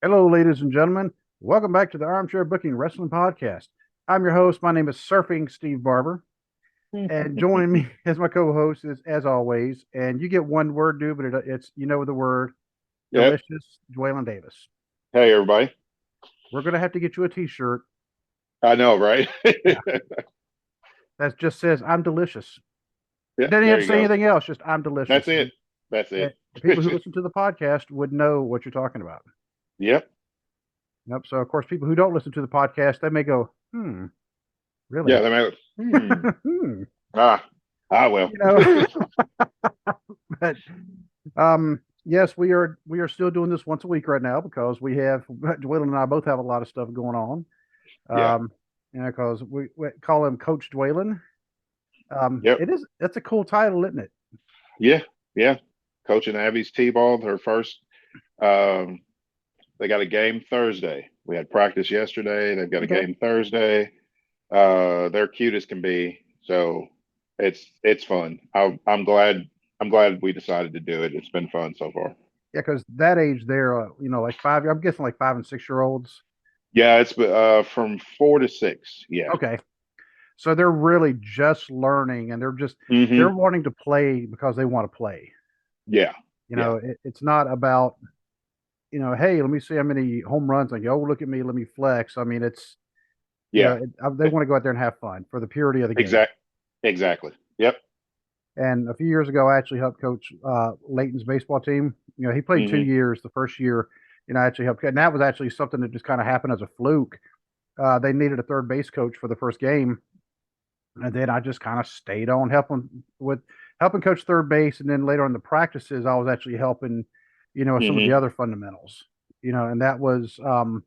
Hello, ladies and gentlemen. Welcome back to the Armchair Booking Wrestling Podcast. I'm your host. My name is Surfing Steve Barber, and joining me as my co-host is, as always, and you get one word, dude, but it's the word Yep. delicious, Dwaylen Davis. Hey, everybody. We're gonna have to get you a T-shirt. I know, right? Yeah, that just says "I'm delicious." Yeah, Doesn't have there to you say go. anything else. Just "I'm That's delicious," it. That's and it. people who listen to the podcast would know what you're talking about. Yep. Yep. So, of course, people who don't listen to the podcast, they may go, Yeah, really? they might. Hmm. Ah, well. You know, but yes, we are still doing this once a week right now because we have Dwayne and I both have a lot of stuff going on. Yeah. Because we call him Coach Dwaylen. Yep. That's a cool title, isn't it? Yeah. Yeah. Coaching Abby's T-ball, her first. Um, they got a game Thursday. We had practice yesterday. They've got a Okay. game Thursday. They're cute as can be. So it's fun. I'm glad. I'm glad we decided to do it. It's been fun so far. Yeah, because that age there, like five. I'm guessing like 5 and 6 year olds. Yeah, it's from 4 to 6. Yeah. Okay, so they're really just learning, and they're Hmm. wanting to play because they want to play. Yeah. Yeah. It's not about hey, let me see how many home runs. Like, oh, look at me, let me flex. I mean, it's Yeah. they want to go out there and have fun for the purity of the game. Exact. Exactly. Yep. And a few years ago, I actually helped coach Layton's baseball team. He played two Hmm. years. The first year, I actually helped, and that was actually something that just kind of happened as a fluke. They needed a third base coach for the first game, and then I just kind of stayed on helping coach third base, and then later on the practices, I was actually helping, some of the Hmm. other fundamentals. And that was oh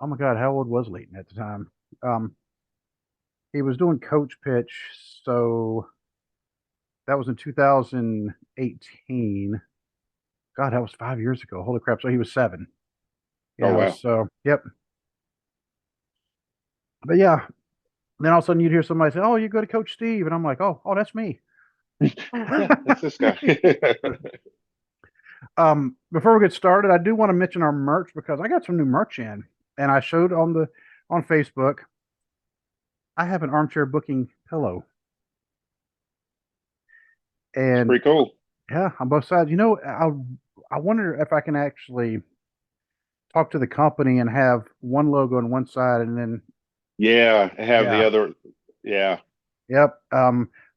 my God, how old was Leighton at the time? Um, he was doing coach pitch, so that was in 2018. God, that was 5 years ago. Holy crap! So he was seven. Oh wow. So yep. But yeah, then all of a sudden you'd hear somebody say, "Oh, you go to Coach Steve," and I'm like, "Oh, that's me." Yeah, that's this guy. Before we get started, I do want to mention our merch because I got some new merch in, and I showed on Facebook. I have an armchair booking pillow, It's and pretty cool. yeah, on both sides. I wonder if I can actually talk to the company and have one logo on one side, and then Yeah, have the yeah, other. Yeah. yep.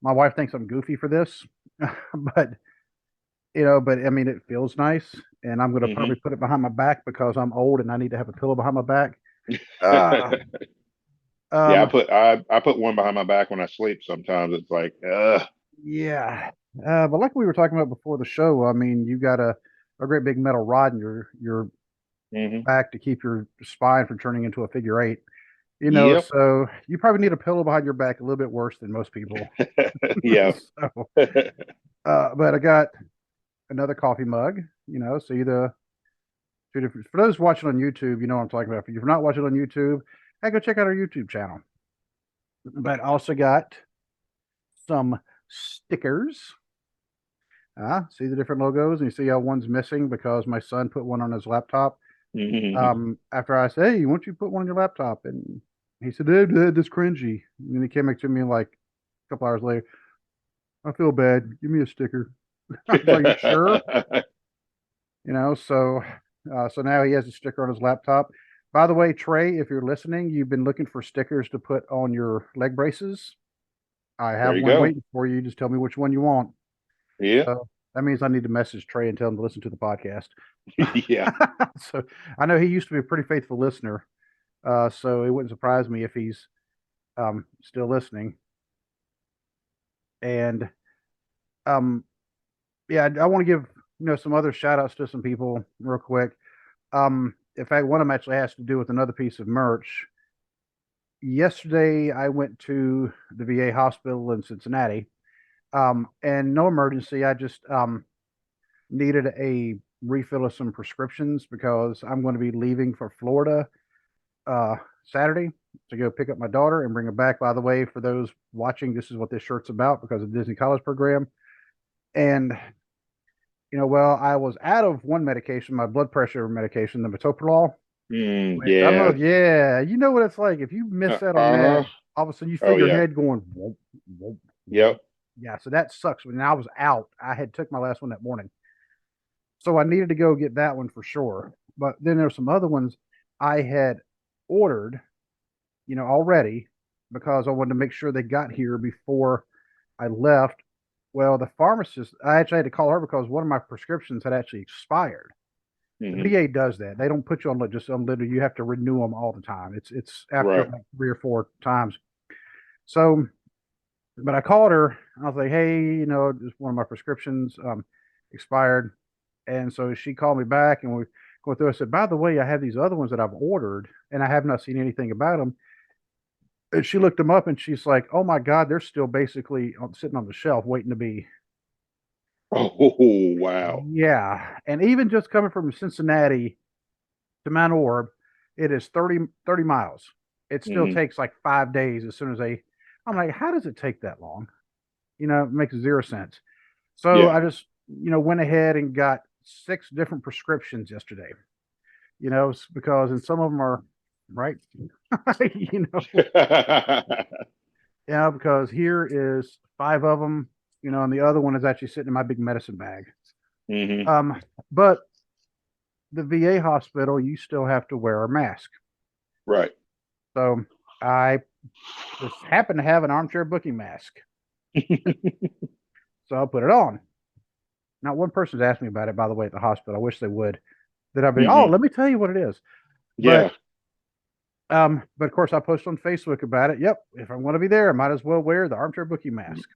My wife thinks I'm goofy for this, but but I mean, it feels nice, and I'm gonna Hmm. probably put it behind my back because I'm old and I need to have a pillow behind my back. Uh, Yeah, um, I put one behind my back when I sleep. Sometimes it's like, yeah. But like we were talking about before the show, I mean, you got a great big metal rod in your hmm. back to keep your spine from turning into a figure eight. Yep. So you probably need a pillow behind your back a little bit worse than most people. Yeah. So, but I got another coffee mug. See the two different. For those watching on YouTube, you know what I'm talking about. If you're not watching on YouTube, hey, go check out our YouTube channel. But I also got some stickers. See the different logos, and you see how one's missing because my son put one on his laptop. Hmm. After I said, "Hey, why don't you put one on your laptop?" and he said, "Dad, that's cringy." And then he came back to me like a couple hours later. I feel bad. Give me a sticker. I was like, "You sure?" So now he has a sticker on his laptop. By the way, Trey, if you're listening, you've been looking for stickers to put on your leg braces. I There have you one go. waiting for you. Just tell me which one you want. Yeah. So that means I need to message Trey and tell him to listen to the podcast. Yeah. So I know he used to be a pretty faithful listener. So it wouldn't surprise me if he's still listening. And um, yeah, I want to give some other shout outs to some people real quick. In fact, one of them actually has to do with another piece of merch. Yesterday, I went to the VA hospital in Cincinnati, and no emergency. I just needed a refill of some prescriptions because I'm going to be leaving for Florida uh, Saturday to go pick up my daughter and bring her back. By the way, for those watching, this is what this shirt's about because of the Disney College program. And Well, I was out of one medication, my blood pressure medication, the metoprolol. Which I don't know. Yeah. Yeah, you know what it's like. If you miss out on that, Uh-huh. all of a sudden you feel Oh your yeah. head going whoop, whoop, whoop. Yep. Yeah, so that sucks. When I was out, I had took my last one that morning, so I needed to go get that one for sure. But then there's some other ones I had ordered, already because I wanted to make sure they got here before I left. Well, the pharmacist, I actually had to call her because one of my prescriptions had actually expired. The Hmm. VA does that. They don't put you on just unlimited. You have to renew them all the time. It's after Right. like 3 or 4 times. So, but I called her. I was like, hey, just one of my prescriptions expired, and so she called me back, and we go through. I said, by the way, I have these other ones that I've ordered, and I have not seen anything about them. And she looked them up, and she's like, oh my god, they're still basically sitting on the shelf waiting to be. Oh wow. Yeah, and even just coming from Cincinnati to Mount Orb, it is 30 miles. It still Hmm. takes like 5 days as soon as I'm like, how does it take that long? It makes zero sense. So Yeah. I just, went ahead and got 6 different prescriptions yesterday, because, and some of them are right, you know, yeah, because here is 5 of them, and the other one is actually sitting in my big medicine bag. Hmm. But the VA hospital, you still have to wear a mask. Right. So I just happen to have an armchair booking mask. So I'll put it on. Not one person's asked me about it, by the way, at the hospital. I wish they would. That I'd be, oh, Hmm. let me tell you what it is. But Yeah. but of course I post on Facebook about it. Yep. If I want to be there, I might as well wear the armchair booking mask.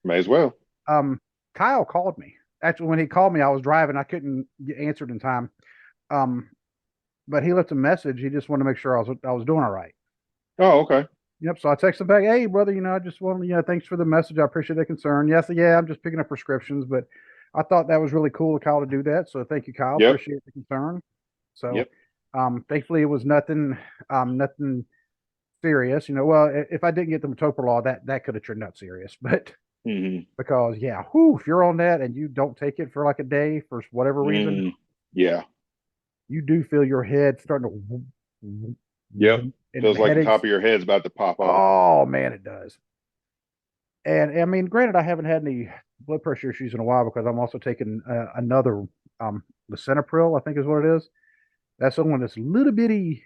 May as well. Um, Kyle called me. Actually, when he called me, I was driving. I couldn't get answered in time. Um, but he left a message. He just wanted to make sure I was doing all right. Oh, okay. Yep. So I texted him back, hey brother, I just want thanks for the message. I appreciate the concern. Yes, yeah, I'm just picking up prescriptions, but I thought that was really cool of Kyle to do that. So thank you, Kyle. Yep. Appreciate the concern. So Yep. thankfully it was nothing serious. Well, if I didn't get the metoprolol, that could have turned out serious. But Hmm. because yeah, whew, if you're on that and you don't take it for like a day for whatever reason, Yeah. you do feel your head starting to whoop, whoop, Yep. whoop, and Feels the like the top headaches. of your head's about to pop off. Oh man, it does. And I mean, granted, I haven't had any blood pressure issues in a while because I'm also taking another lisinopril, I think is what it is. That's the one that's a little bitty,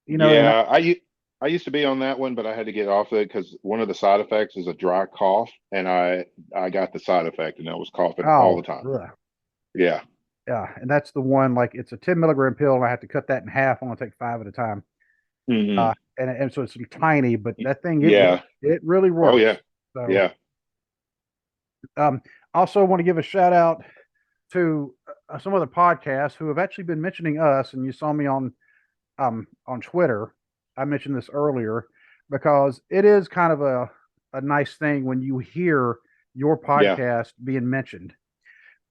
and Yeah. I used to be on that one, but I had to get off it because one of the side effects is a dry cough, and I got the side effect, and I was coughing all oh, the time. ugh. Yeah. Yeah, and that's the one. Like it's a 10 milligram pill, and I have to cut that in half. I want to take 5 at a time. Hmm. And so it's tiny, but that thing Yeah. it really Oh works. yeah. So Yeah. um, also want to give a shout out to some other podcasts who have actually been mentioning us, and you saw me on Twitter. I mentioned this earlier because it is kind of a nice thing when you hear your Yeah. podcast being mentioned.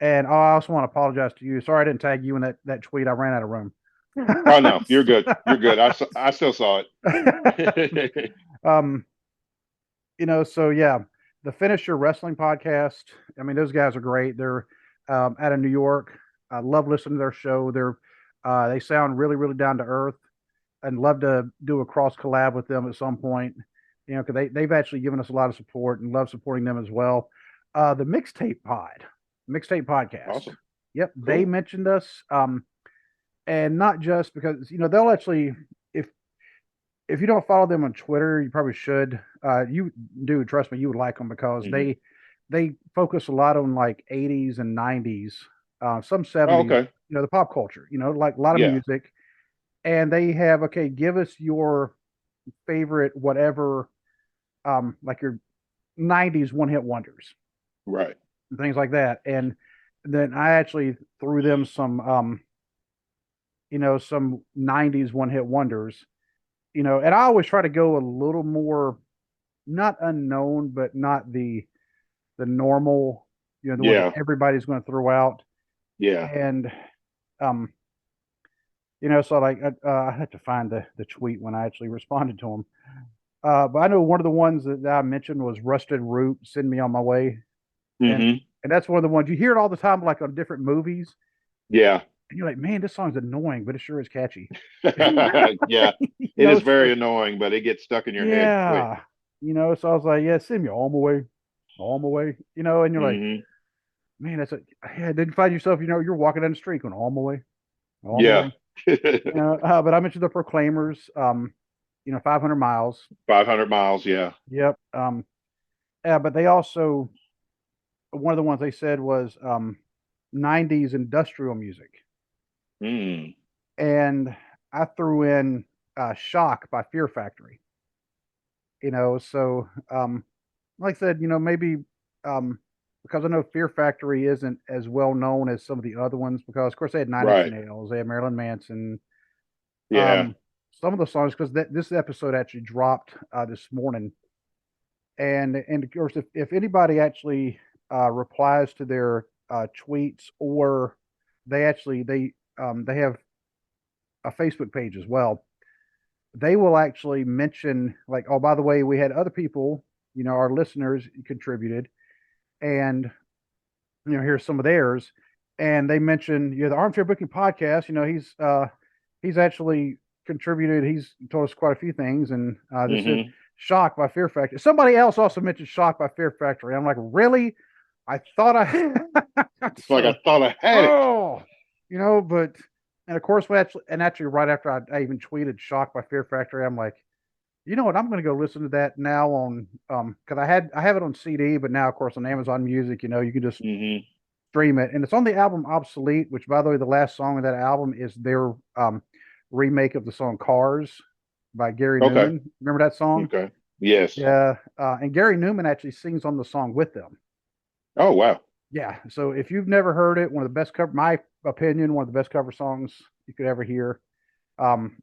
And I also want to apologize to you. Sorry I didn't tag you in that tweet. I ran out of room. Oh no, you're good. You're good. I still saw it. um, so yeah, the Finish Your Wrestling podcast. I mean, those guys are great. They're out of New York. I love listening to their show. They sound really, really down to earth, and love to do a cross collab with them at some point. Because they've actually given us a lot of support and love supporting them as well. The Mixtape Podcast. Awesome. Yep, they Cool. mentioned us, and not just because they'll actually if if you don't follow them on Twitter, you probably should. You do, trust me, you would like them because Hmm. they focus a lot on like 80s and 90s, some Oh, 70s, okay. the pop culture, like a lot of Yeah. music. And they have, okay, give us your favorite whatever, like your 90s one hit wonders Right. and things like that. And then I actually threw them some 90s one hit wonders, and I always try to go a little more, not unknown, but not the normal, the ones that Yeah. everybody's going to throw out. Yeah. And, um, so like, I had to find the tweet when I actually responded to them. But I know one of the ones that I mentioned was Rusted Root, Send Me on My Way. And Hmm. And that's one of the ones you hear it all the time, like on different movies. Yeah. And you're like, man, this song's annoying, but it sure is catchy. Yeah. you It know, is so very annoying, but it gets stuck in your head quick. yeah, so I was like, yeah, send me all my way, all my way, and you're like, Hmm. man, that's a, yeah, didn't find yourself, you're walking down the street going all my way, all my Yeah. way. But I mentioned the Proclaimers, 500 miles. 500 miles. Yeah. Yep. Yeah, but they also, one of the ones they said was 90s industrial music. Mm. And I threw in Shock by Fear Factory, so like I said, maybe um, because I know Fear Factory isn't as well known as some of the other ones because, of course, they had Nine Inch Right. Nails, they had Marilyn Manson. Yeah. Um, some of the songs, because this episode actually dropped this morning, and of course, if anybody actually replies to their tweets, or they have a Facebook page as well, they will actually mention like, oh, by the way, we had other people, our listeners contributed, and here's some of theirs, and they mentioned, the Armchair Booking Podcast. He's actually contributed. He's told us quite a few things, and this is Hmm. Shock by Fear Factory. Somebody else also mentioned Shock by Fear Factory. I'm like, really? I thought I It's like I so thought I had it. oh, but and of course actually right after I even tweeted Shock by Fear Factory, I'm like, you know what? I'm going to go listen to that now on because I have it on CD, but now of course on Amazon Music, you can just Hmm. stream it, and it's on the album Obsolete, which by the way, the last song of that album is their remake of the song Cars by Gary Okay. Newman. Remember that song? Okay. Yes. Yeah, and Gary Newman actually sings on the song with them. Oh, wow. Yeah, so if you've never heard it, one of the best cover, my opinion, one of the best cover songs you could ever hear. Um,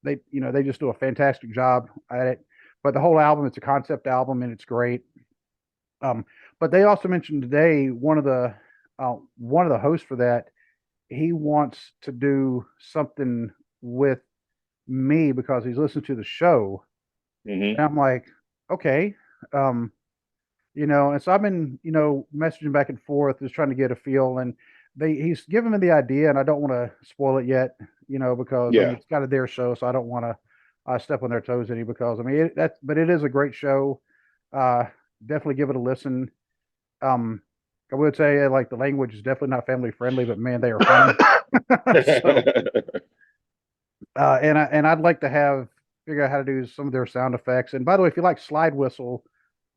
they just do a fantastic job at it. But the whole album, it's a concept album and it's great. Um, but they also mentioned today one of the hosts for that, he wants to do something with me because he's listened to the show, Hmm. and I'm like, okay, um, and so I've been messaging back and forth, just trying to get a feel, and he's given me the idea, and I don't want to spoil it yet, because I mean Yeah. it's kind of their show, so I don't want to step on their toes any because I mean but it is a great show. Uh, Definitely give it a listen. Um, I would say like the language is definitely not family friendly, but man, they are funny. So, I'd like to figure out how to do some of their sound effects. And by the way, if you like slide whistle,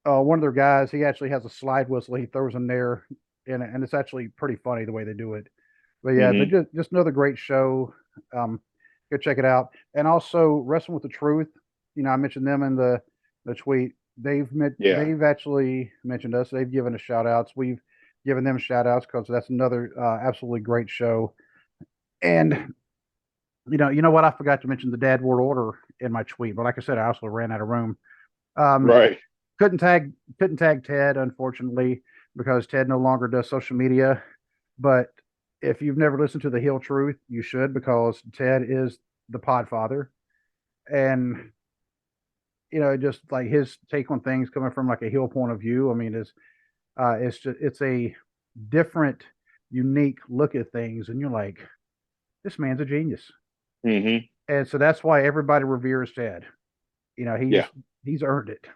one of their guys, he actually has a slide whistle he throws in there, and it's actually pretty funny the way they do it. But yeah, they Hmm. just another great show. Um, Go check it out. And also Wrestling with the Truth. I mentioned them in the tweet. Yeah. They've actually mentioned us. They've given us shout outs. We've given them shout outs because that's another absolutely great show. And you know what? I forgot to mention the Dad World Order in my tweet, but like I said, I also ran out of room. Um, Right. couldn't tag Ted, unfortunately, because Ted no longer does social media. But if you've never listened to the Hill Truth, you should, because Ted is the Podfather, and just like his take on things coming from like a Hill point of view. I mean, it's a different, unique look at things, and you're like, this man's a genius, Hmm. and so that's why everybody reveres Ted. Yeah. He's earned it.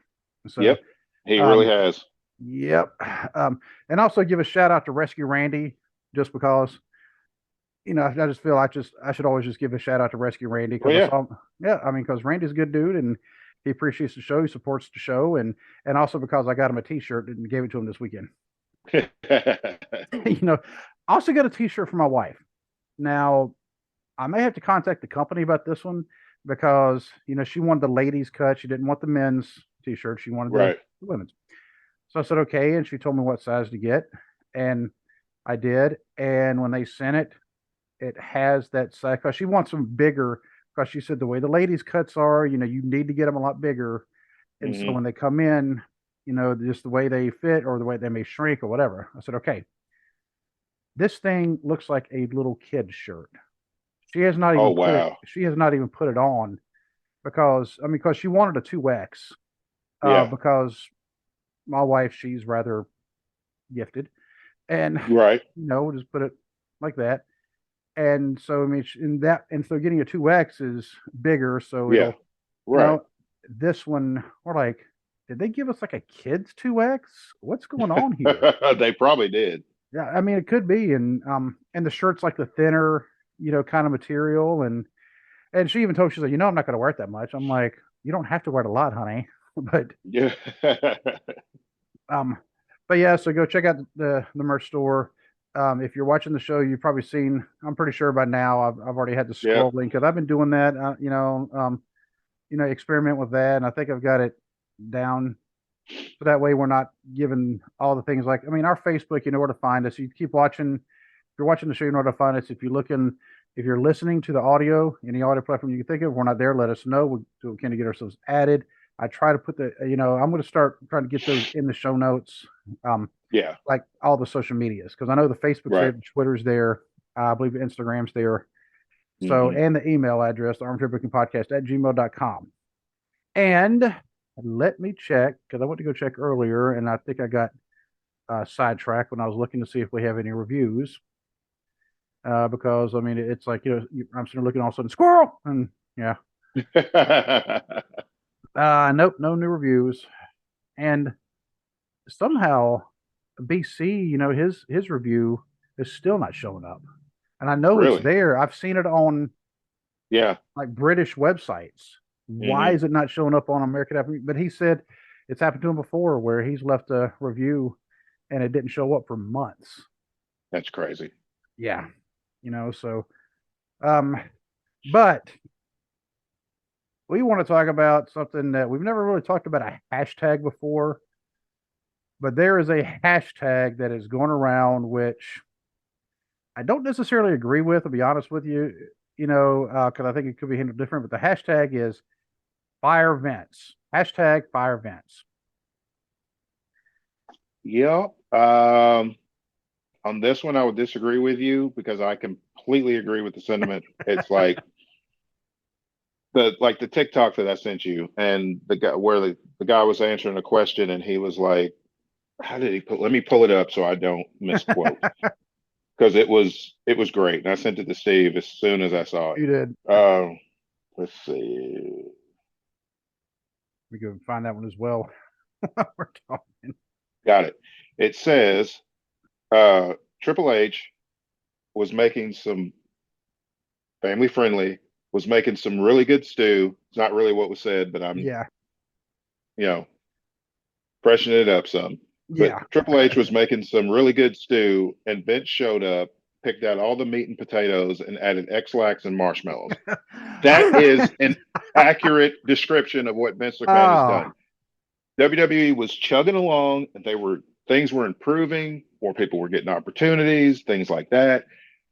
So, Yep. He really um, has. yep. And also give a shout out to Rescue Randy, just because I just feel I should always just give a shout out to Rescue Randy Well, because I yeah. saw yeah, I mean, because Randy's a good dude and he appreciates the show, he supports the show, and also because I got him a T-shirt and gave it to him this weekend. you know, I also got a T-shirt for my wife. Now I may have to contact the company about this one because she wanted the ladies cut, she didn't want the men's T-shirt, she wanted the Right. women's. So I said okay, and she told me what size to get, and I did. And when they sent it, it has that size because she wants them bigger. Because she said the way the ladies' cuts are, you need to get them a lot bigger. And so Hmm. when they come in, just the way they fit or the way they may shrink or whatever. I said, okay, this thing looks like a little kid's shirt. Oh, wow. She has not even put it on because I mean, because she wanted a 2X, Yeah. because my wife, she's rather gifted. and Right. we'll just put it like that. And so I mean, and so getting a 2X is bigger, so Yeah. it'll you Right. know this one we're like, did they give us like a kid's 2X? What's going on here? They probably did. Yeah, I mean it could be, and the shirt's like the thinner, kind of material, and she even told she's like, I'm not going to wear it that much. I'm like, you don't have to wear it a lot, honey, but Yeah. um, but yeah, so go check out the merch store. If you're watching the show, you've probably seen. I'm pretty sure by now I've already had the Yep. scrolling because I've been doing that. Experiment with that, and I think I've got it down. So that way we're not giving all the things like, I mean, our Facebook, you know where to find us. You keep watching. If you're watching the show, you know where to find us. If you're listening to the audio, any audio platform you can think of, we're not there. Let us know. We kind of get ourselves added. I try to put I'm going to start trying to get those in the show notes, um, Yeah. like all the social medias, because I know the Facebook's there, Right. the Twitter's there, I believe the Instagram's there. So, Hmm. and the email address, armchairbookingpodcast@gmail.com. And let me check because I went to go check earlier, and I think I got sidetracked when I was looking to see if we have any reviews. Because I mean, it's like I'm sitting there looking all of a sudden squirrel, and yeah, nope, no new reviews. And somehow BC, his review is still not showing up, and I know it's Really? there. I've seen it on Yeah. like British websites. Why Hmm. is it not showing up on American App? But he said it's happened to him before where he's left a review and it didn't show up for months. That's crazy. Yeah, so um, but we want to talk about something that we've never really talked about a hashtag before, but there is a hashtag that is going around which I don't necessarily agree with, to be honest with you, because I think it could be handled different. But the hashtag is fire vents. Hashtag fire vents. Yeah. On this one, I would disagree with you because I completely agree with the sentiment. It's like the TikTok that I sent you, and the guy where the guy was answering a question, and he was like, "How did he put? Let me pull it up so I don't misquote because it was great." And I sent it to Steve as soon as I saw it. You did. Let's see. We can find that one as well. We're talking. Got it. It says uh, Triple H was making some family friendly, was making some really good stew. It's not really what was said, but I'm, Yeah. you know, freshening it up some. But Yeah. Triple H was making some really good stew, and Vince showed up, picked out all the meat and potatoes, and added X-Lax and marshmallows. That is an accurate description of what Vince McMahon has Oh, done. WWE was chugging along, and things were improving, more people were getting opportunities, things like that.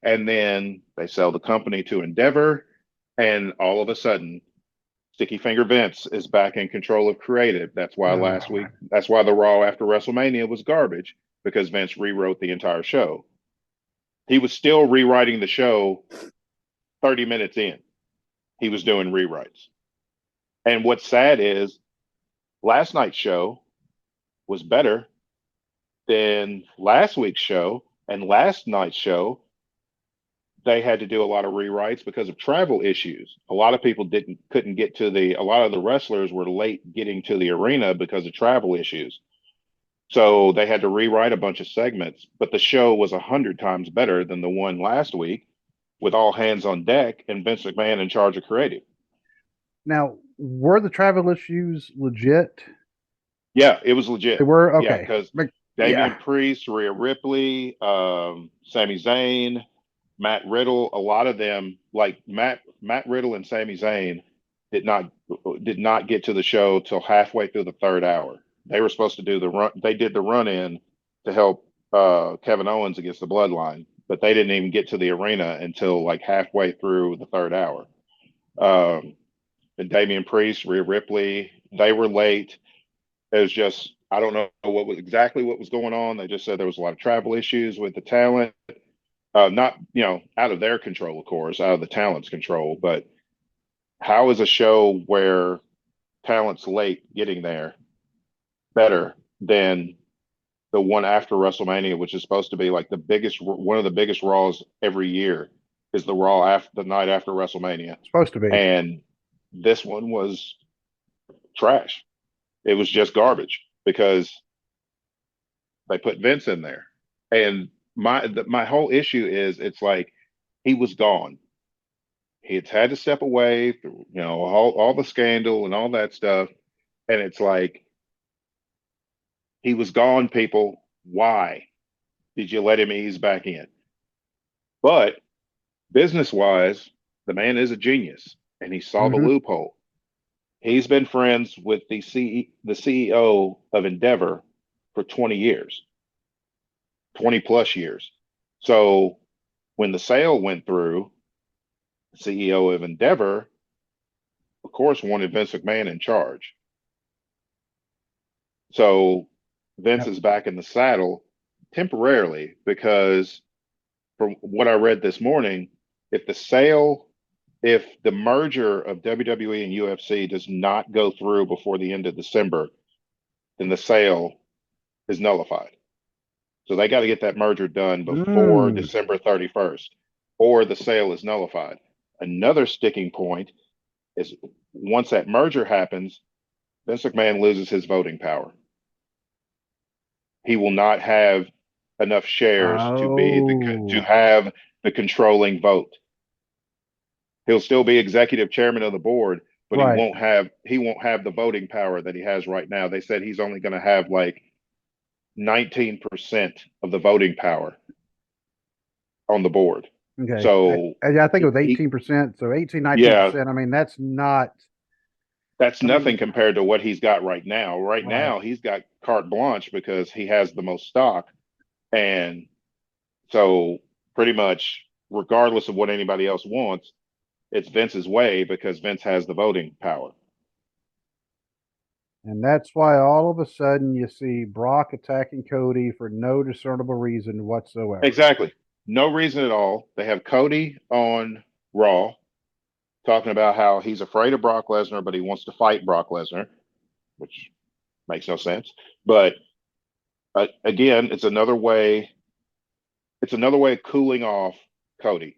And then they sell the company to Endeavor, and all of a sudden, Sticky Finger Vince is back in control of creative. oh, That's why the Raw after WrestleMania was garbage because Vince rewrote the entire show. He was still rewriting the show 30 minutes in. He was doing rewrites. And what's sad is last night's show was better than last week's show, and last night's show they had to do a lot of rewrites because of travel issues. A lot of people didn't couldn't get to a lot of the wrestlers were late getting to the arena because of travel issues. So they had to rewrite a bunch of segments, but the show was 100 times better than the one last week with all hands on deck and Vince McMahon in charge of creative. now were the travel issues legit? Yeah, it was They legit. were Yeah, okay. because But Damian yeah, Priest, Rhea Ripley, Sami Zayn, Matt Riddle, a lot of them, like Matt Riddle and Sami Zayn, did not did not get to the show till halfway through the third hour. They were supposed to do the run. They did the run in to help Kevin Owens against the Bloodline, but they didn't even get to the arena until like halfway through the third hour. Um, and Damian Priest, Rhea Ripley, they were late. It was just I don't know exactly what was going on. They just said there was a lot of travel issues with the talent, not out of their control, of course, out of the talent's control. But how is a show where talent's late getting there better than the one after WrestleMania, which is supposed to be like one of the biggest Raws every year, is the Raw after the night after WrestleMania, Supposed to be. and this one was trash. It was just garbage because they put Vince in there, and my whole issue is it's like he was gone. He had to step away through, all the scandal and all that stuff, and it's like he was gone. People, why did you let him ease back in? But business wise, the man is a genius, and he saw the Hmm. loophole. He's been friends with the CEO of Endeavor for 20 years, 20 plus years. So when the sale went through, the CEO of Endeavor, of course, wanted Vince McMahon in charge. So Vince Yep. is back in the saddle temporarily because, from what I read this morning, if the sale, if the merger of WWE and UFC does not go through before the end of December, then the sale is nullified. So they got to get that merger done before Mm. December 31st, or the sale is nullified. Another sticking point is once that merger happens, Vince McMahon loses his voting power. He will not have enough shares to Oh, have the controlling vote. He'll still be executive chairman of the board, but right. he won't have the voting power that he has right now. They said he's only going to have like 19% of the voting power on the board. Okay. So I think it was he 18%. So 18, yeah, 19%. I mean, that's not, that's I nothing mean, compared to what he's got right now. Right right. now, he's got carte blanche because he has the most stock. And so, pretty much, regardless of what anybody else wants, it's Vince's way because Vince has the voting power. And that's why all of a sudden you see Brock attacking Cody for no discernible reason whatsoever. Exactly. No reason at all. They have Cody on Raw talking about how he's afraid of Brock Lesnar, but he wants to fight Brock Lesnar, which makes no sense. But again, it's another way. It's another way of cooling off Cody.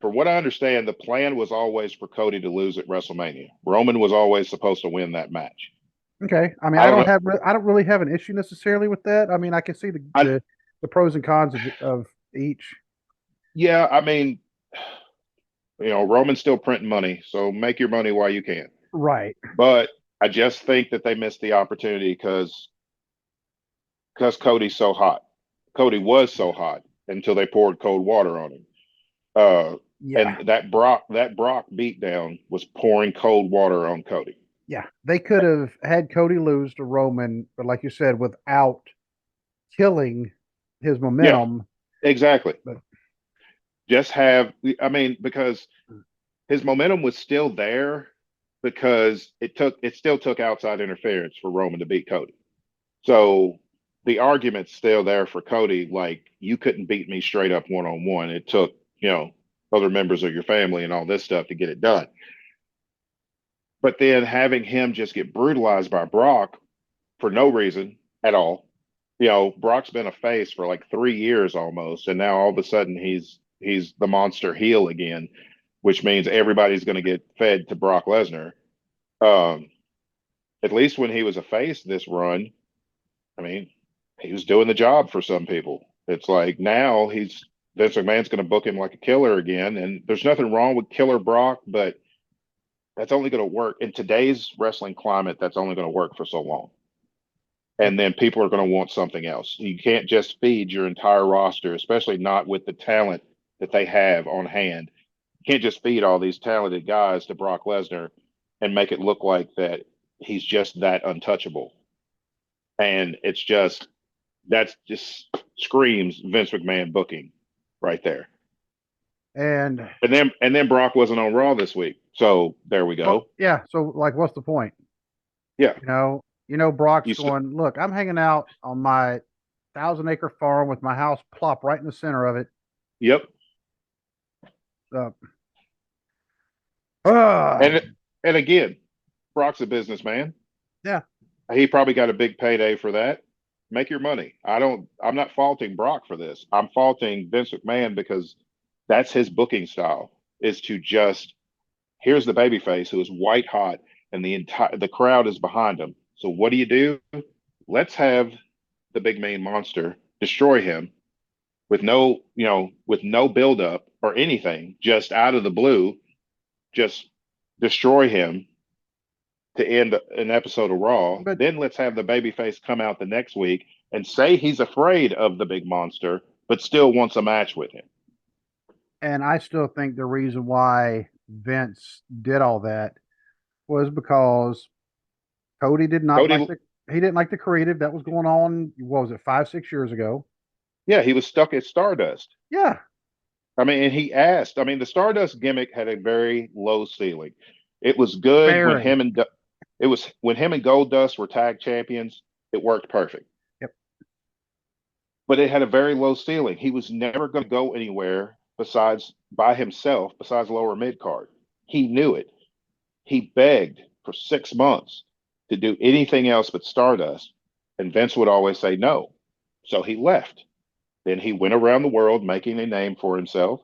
For what I understand, the plan was always for Cody to lose at WrestleMania. Roman was always supposed to win that match. Okay. I mean, I don't know. I don't really have an issue necessarily with that. I mean, I can see I the pros and cons of each. Yeah, I mean, Roman's still printing money, so make your money while you can. Right. But I just think that they missed the opportunity because Cody's so hot. Cody was so hot until they poured cold water on him. Uh, Yeah. and that Brock beatdown was pouring cold water on Cody. Yeah. They could have had Cody lose to Roman, but like you said, without killing his Yeah, momentum. exactly. But Just have, I mean, because his momentum was still there because it still took outside interference for Roman to beat Cody. So the argument's still there for Cody. Like, you couldn't beat me straight up one on one. It took, other members of your family and all this stuff to get it done. But then having him just get brutalized by Brock for no reason at all. Brock's been a face for like 3 years almost, and now all of a sudden he's the monster heel again, which means everybody's going to get fed to Brock Lesnar. Um, at least when he was a face this run, I mean, he was doing the job for some people. It's like now Vince McMahon's going to book him like a killer again, and there's nothing wrong with Killer Brock, but that's only going to work in today's wrestling climate. That's only going to work for so long, and then people are going to want something else. You can't just feed your entire roster, especially not with the talent that they have on hand. You can't just feed all these talented guys to Brock Lesnar and make it look like that he's just that untouchable. And that's just screams Vince McMahon booking right there. and And then Brock wasn't on Raw this week. So there we well, go. yeah. So like, what's the point? Yeah. Brock's You st- going, look, I'm hanging out on my 1,000 acre farm with my house plop right in the center of it. yep. Uh, uh, And again, Brock's a businessman. yeah. He probably got a big payday for that. Make your money. I'm not faulting Brock for this. I'm faulting Vince McMahon because that's his booking style, is to just, here's the babyface who is white hot and the crowd is behind him. So what do? Let's have the big main monster destroy him with with no build up or anything, just out of the blue, just destroy him to end an episode of Raw. But Then let's have the babyface come out the next week and say he's afraid of the big monster, but still wants a match with him. and I still think the reason why Vince did all that was because Cody did not like Cody, the he didn't like the creative that was going on. What was it, 5, 6 years ago? yeah, he was stuck at Stardust. Yeah, I mean, and he asked. I mean, the Stardust gimmick had a very low ceiling. It was good when very. him and Goldust were tag champions. It worked perfect. Yep. But it had a very low ceiling. He was never going to go anywhere besides by himself, besides lower mid card. He knew it. He begged for 6 months to do anything else but Stardust, and Vince would always say no. So he left. Then he went around the world making a name for himself,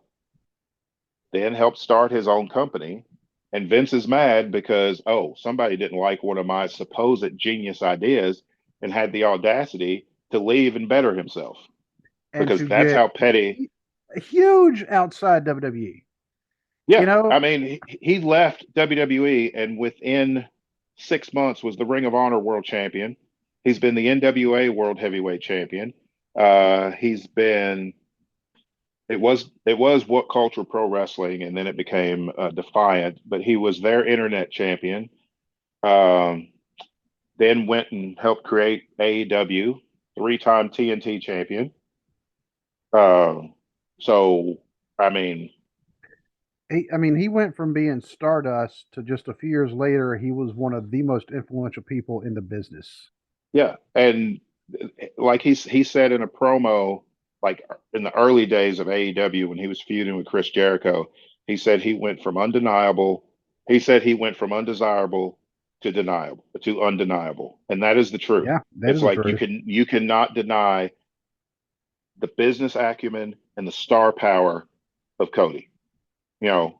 then helped start his own company. And Vince is mad because, oh, somebody didn't like one of my supposed genius ideas and had the audacity to leave and better himself, And because to that's get how petty. huge outside WWE. You Yeah. know, I mean, he left WWE and within 6 months was the Ring of Honor World Champion. He's been the NWA World Heavyweight Champion. He's been it was What Culture Pro Wrestling, and then it became Defiant. But he was their internet champion. Um, then went and helped create AEW, three-time TNT champion. Um, so I mean, he went from being Stardust to just a few years later, he was one of the most influential people in the business. yeah, and like he said in a promo, like in the early days of AEW when he was feuding with Chris Jericho, he said he went from undeniable. He said he went from undesirable to deniable to undeniable, and that is the truth. Yeah, that It's is the like truth. you cannot deny the business acumen and the star power of Cody.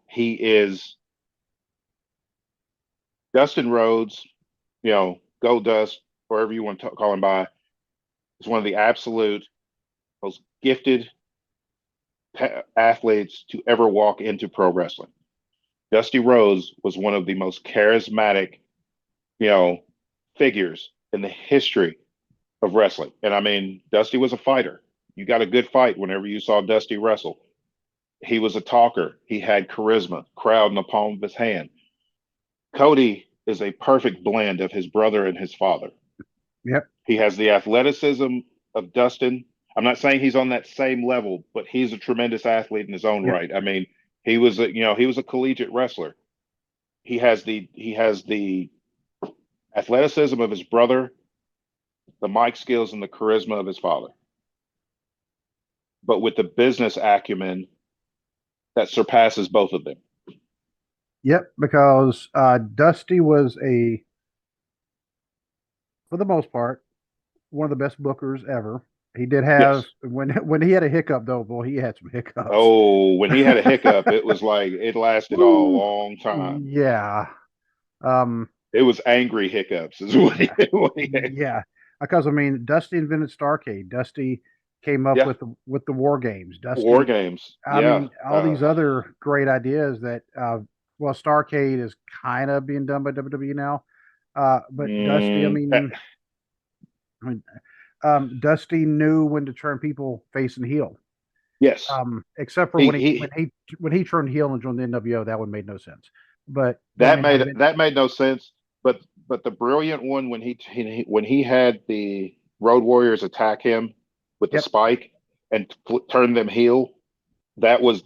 He is Dustin Rhodes. Go Dust, wherever you want to call him by, is one of the absolute most gifted athletes to ever walk into pro wrestling. Dusty Rhodes was one of the most charismatic, you know, figures in the history of wrestling. And I mean, Dusty was a fighter. You got a good fight whenever you saw Dusty wrestle. He was a talker. He had charisma, crowd in the palm of his hand. Cody is a perfect blend of his brother and his father. Yep. He has the athleticism of Dustin. I'm not saying he's on that same level, but he's a tremendous athlete in his own Yep. right. I mean, he was a collegiate wrestler. He has the athleticism of his brother, the mic skills and the charisma of his father, but with the business acumen that surpasses both of them. Yep. Because Dusty was for the most part, one of the best bookers ever. He did have Yes. when he had a hiccup though, boy, he had some hiccups. Oh, when he had a hiccup, it was like it lasted a Woo. long time. Yeah. Um, It was angry hiccups, is what he, yeah. what he had. Yeah. Because Dusty invented Starcade. Dusty came up Yeah, with the war games. war Dusty, games. Yeah. all these other great ideas that well, Starcade is kind of being done by WWE now. But Dusty, Mm, I mean, Dusty knew when to turn people face and heel. yes, Except for he he when he turned heel and joined the NWO, that one made no sense. But when that it had made been, that made no sense. But the brilliant one when he had the Road Warriors attack him with the yep, spike and turn them heel, that was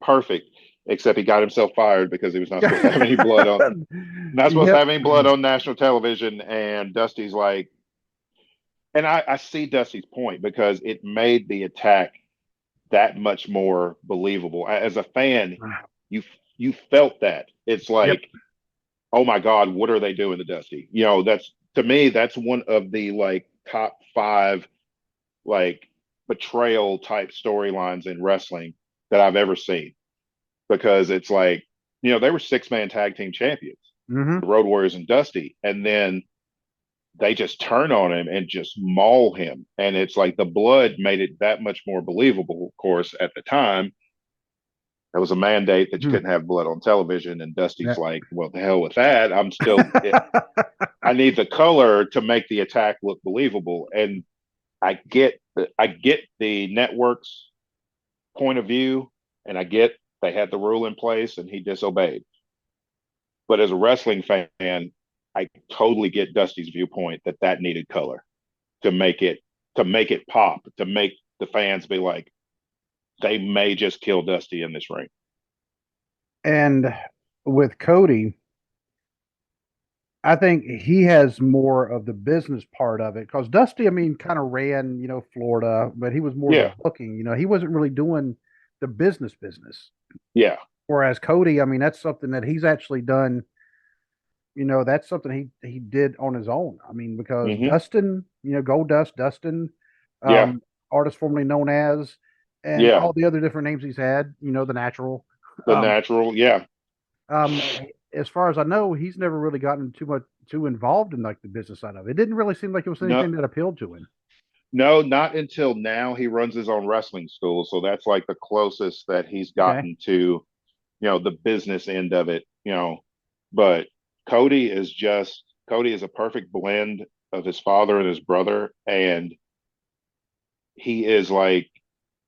perfect. Except he got himself fired because he was not supposed to have any blood on not supposed to yep, have any blood on national television. And Dusty's like, and I see Dusty's point because it made the attack that much more believable. As a fan, you you felt that. It's yep, like, oh my God, what are they doing to Dusty? That's to me, that's one of the like top five like betrayal type storylines in wrestling that I've ever seen, because it's like, they were 6-man tag team champions, Mm-hmm. the Road Warriors and Dusty, and then they just turn on him and just maul him. And it's like the blood made it that much more believable. Of course, at the time, there was a mandate that you couldn't have blood on television. And Dusty's Yeah. like, well, the hell with that. I need the color to make the attack look believable. And I get the network's point of view, and I get they had the rule in place and he disobeyed. But as a wrestling fan, I totally get Dusty's viewpoint that that needed color to make it pop, to make the fans be like, they may just kill Dusty in this ring. And with Cody, I think he has more of the business part of it because Dusty, I mean, kind of ran, Florida, but he was more of a Yeah, booking. He wasn't really doing the business. yeah, Whereas Cody, I mean, that's something that he's actually done. That's something he did on his own. I mean, because hmm, Dustin, Gold Dust, Dustin, yeah, artist formerly known as, and yeah. all the other different names he's had, the natural. The Um, natural, yeah. um, as far as I know, he's never really gotten too involved in like the business side of it. It didn't really seem like it was No, anything that appealed to him. no, not until now. He runs his own wrestling school, so that's like the closest that he's Okay. gotten to, the business end of it. But Cody is a perfect blend of his father and his brother, and he is like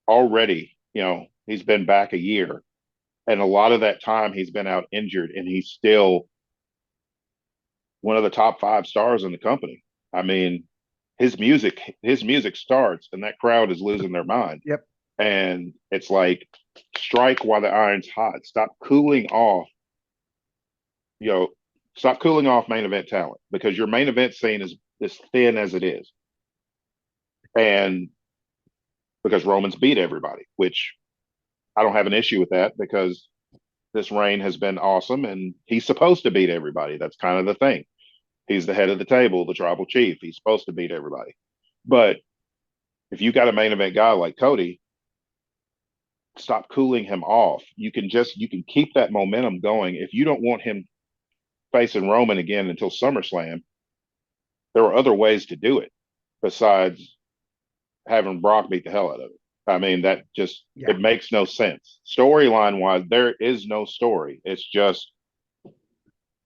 already, he's been back a year, and a lot of that time he's been out injured, and he's still one of the top 5 stars in the company. I mean, his music starts, and that crowd is losing their mind, Yep. and it's like, strike while the iron's hot. You know, Stop cooling off main event talent, because your main event scene is as thin as it is, and because Roman's beat everybody, which I don't have an issue with that, because this reign has been awesome, and he's supposed to beat everybody. That's kind of the thing. He's the head of the table, the tribal chief. He's supposed to beat everybody. But if you got a main event guy like Cody, stop cooling him off. You can keep that momentum going. If you don't want him facing Roman again until SummerSlam, there are other ways to do it besides having Brock beat the hell out of it. I mean, that just, Yeah. it makes no sense. Storyline wise, there is no story. It's just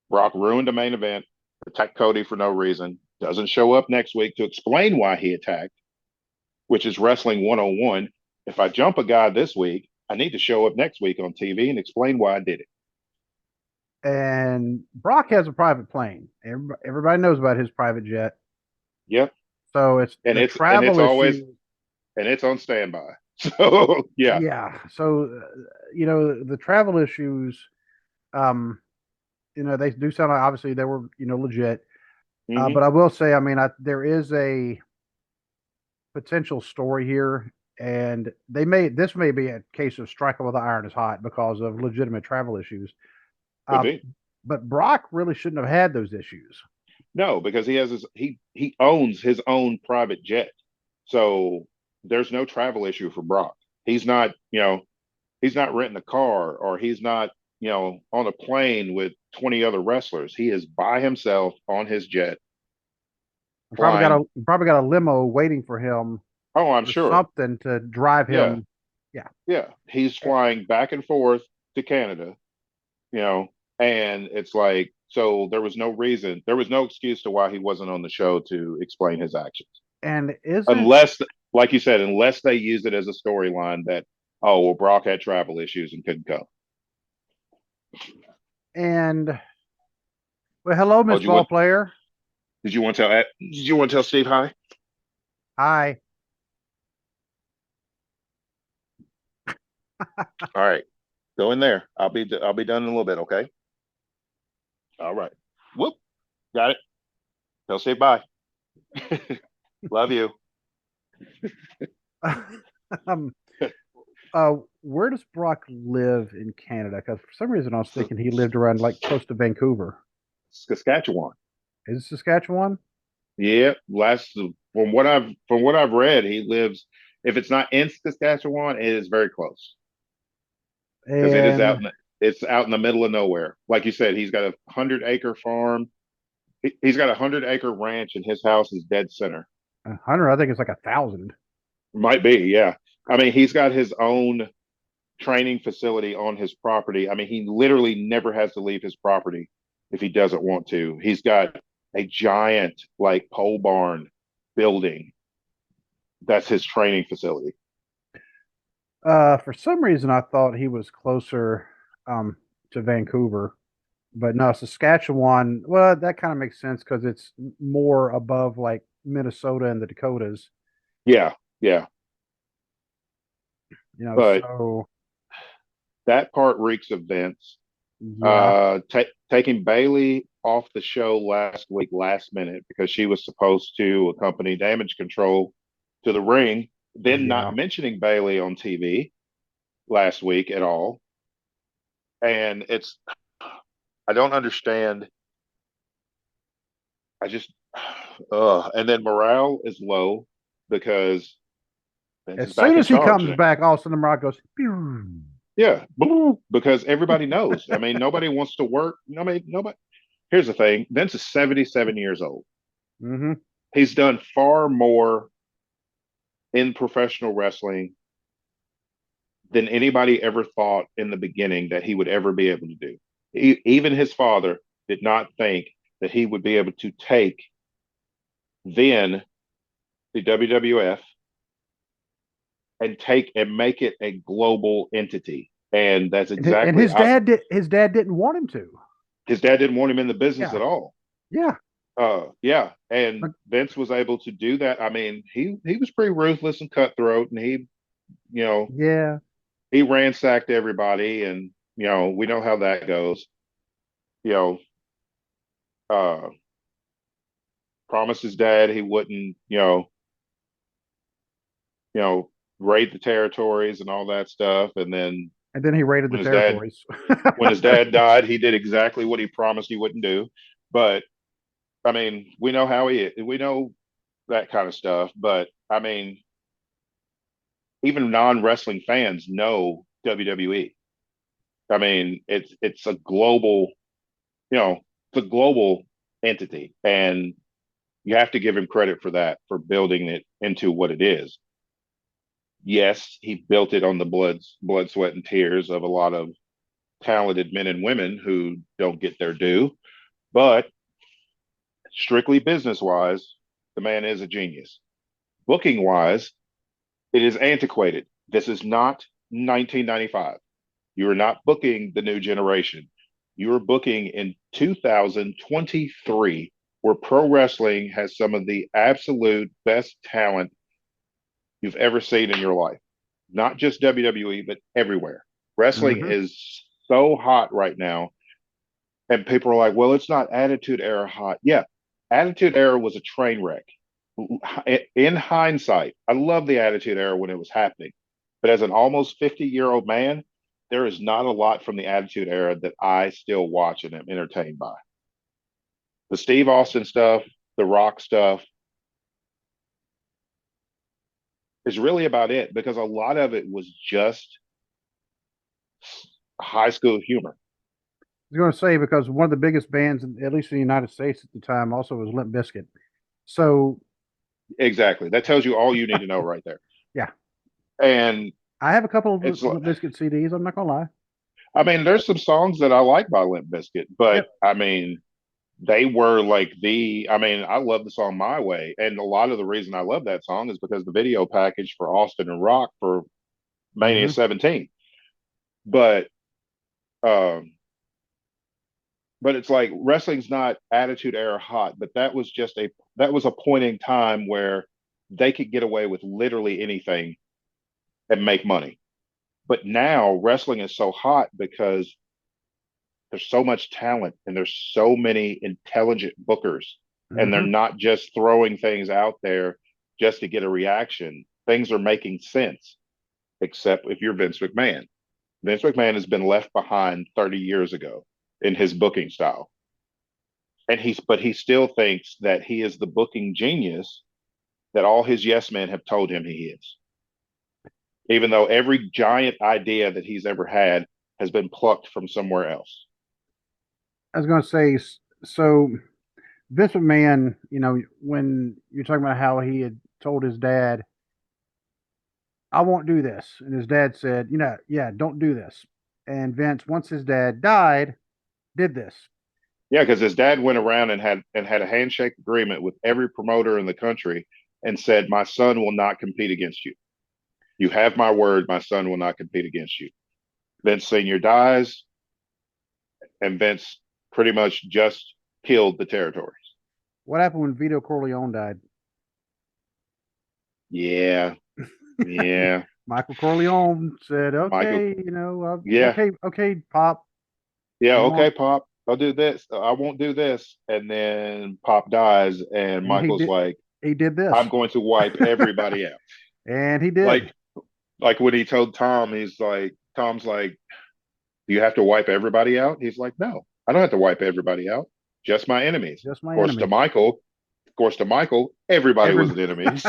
Brock ruined a main event, attacked Cody for no reason, doesn't show up next week to explain why he attacked, which is wrestling 101. If I jump a guy this week, I need to show up next week on TV and explain why I did it. And Brock has a private plane. Everybody knows about his private jet. Yep. So it's And the it's travel always, issue. and it's on standby. So yeah. Yeah. So, the travel issues, um, they do sound like obviously they were, legit. Hmm. But I will say, I mean, there is a potential story here, and this may be a case of striking while the iron is hot because of legitimate travel issues. Could Um, be. but Brock really shouldn't have had those issues. No, because he owns his own private jet. So there's no travel issue for Brock. He's not renting a car, or he's not, on a plane with 20 other wrestlers. He is by himself on his jet flying. Probably got a limo waiting for him Oh, I'm or sure. something to drive Yeah. him. Yeah. Yeah. He's flying back and forth to Canada, you know, and it's like, so there was no excuse to why he wasn't on the show to explain his actions. And isn't Unless, like you said, unless they use it as a storyline that, oh, well, Brock had travel issues and couldn't come. and well, hello, Oh, Miss Ball Player. did you want to tell Steve hi? Hi. All right. Go in there. I'll be done in a little bit, okay? All right. Whoop. Got it. Tell Steve bye. Love you. um, where does Brock live in Canada? Because for some reason I was thinking he lived around like close to Vancouver. Saskatchewan. Is it Saskatchewan? Yeah. from what I've read, he lives. If it's not in Saskatchewan, it is very close because it is And it's out in the middle of nowhere. Like you said, he's got a 100-acre farm. He's got a 100-acre ranch, and his house is dead center. Hunter, I think it's like 1,000. Might be, yeah. I mean, he's got his own training facility on his property. I mean, he literally never has to leave his property if he doesn't want to. He's got a giant like pole barn building. That's his training facility. For some reason, I thought he was closer to Vancouver, but no, Saskatchewan. Well, that kind of makes sense because it's more above like Minnesota and the Dakotas. Yeah, yeah. But So that part reeks of Vince. yeah, Taking Bailey off the show last week, last minute, because she was supposed to accompany Damage Control to the ring, then yeah. not mentioning Bailey on TV last week at all. And I don't understand. I just, and then morale is low because Vince is As soon back in as he charge. comes back, all of a sudden the rock goes, pew. Yeah, because everybody knows. I mean, nobody wants to work. Nobody. Here's the thing: Vince is 77 years old. Mm-hmm. He's done far more in professional wrestling than anybody ever thought in the beginning that he would ever be able to do. Even his father did not think that he would be able to take then the WWF and make it a global entity. And that's And exactly his dad didn't want him to. his dad didn't want him in the business Yeah, at all. yeah, Yeah, and but Vince was able to do that. I mean, he was pretty ruthless and cutthroat, and you know, yeah, he ransacked everybody, and we know how that goes. You know, uh, promised his dad he wouldn't, you know, raid the territories and all that stuff, and then and then he raided the when his dad territories. when his dad died, he did exactly what he promised he wouldn't do. But I mean, we know how he is. We know that kind of stuff. But I mean, even non-wrestling fans know WWE. I mean, it's a global, you know, it's a global entity, and you have to give him credit for that, for building it into what it is. Yes, he built it on the blood, sweat, and tears of a lot of talented men and women who don't get their due, but strictly business wise, the man is a genius. Booking wise, it is antiquated. This is not 1995. You are not booking the new generation. You are booking in 2023, where pro wrestling has some of the absolute best talent you've ever seen in your life. Not just WWE, but everywhere. Wrestling Hmm. is so hot right now. And people are like, well, it's not Attitude Era hot. Yeah, Attitude Era was a train wreck. In hindsight, I love the Attitude Era when it was happening. But as an almost 50-year-old man, there is not a lot from the Attitude Era that I still watch and am entertained by. The Steve Austin stuff, the Rock stuff is really about it because a lot of it was just high school humor. I was going to say because one of the biggest bands, at least in the United States at the time, also was Limp Bizkit. So Exactly. That tells you all you need to know right there. yeah, And I have a couple of it's, Limp Bizkit CDs. I'm not going to lie. I mean, there's some songs that I like by Limp Bizkit, but Yep. I mean, they were like I mean, I love the song My Way. And a lot of the reason I love that song is because the video package for Austin and Rock for Mania Hmm. 17. But, um, but it's like wrestling's not Attitude Era hot, but that was a point in time where they could get away with literally anything and make money. But now wrestling is so hot because there's so much talent and there's so many intelligent bookers, and they're Hmm. not just throwing things out there just to get a reaction. Things are making sense, except if you're Vince McMahon. Vince McMahon has been left behind 30 years ago in his booking style. And he still thinks that he is the booking genius that all his yes men have told him he is, even though every giant idea that he's ever had has been plucked from somewhere else. I was going to say, so Vince McMahon, when you're talking about how he had told his dad, I won't do this. And his dad said, yeah, don't do this. And Vince, once his dad died, did this. Yeah, because his dad went around and had a handshake agreement with every promoter in the country and said, "My son will not compete against you. You have my word. My son will not compete against you." Vince Senior dies, and Vince pretty much just killed the territories. What happened when Vito Corleone died? Yeah, yeah, Michael Corleone said, Michael. okay, Yeah, okay, Pop. yeah. You Okay, want, Pop. I'll do this. I won't do this. And then Pop dies, and and Michael's like, he did this. "I'm going to wipe everybody out." And he did. Like when he told Tom, Tom's like, "Do you have to wipe everybody out?" He's like, "No, I don't have to wipe everybody out. Just my enemies." Just Of my course, enemies. to Michael, everybody was an Everybody. enemy.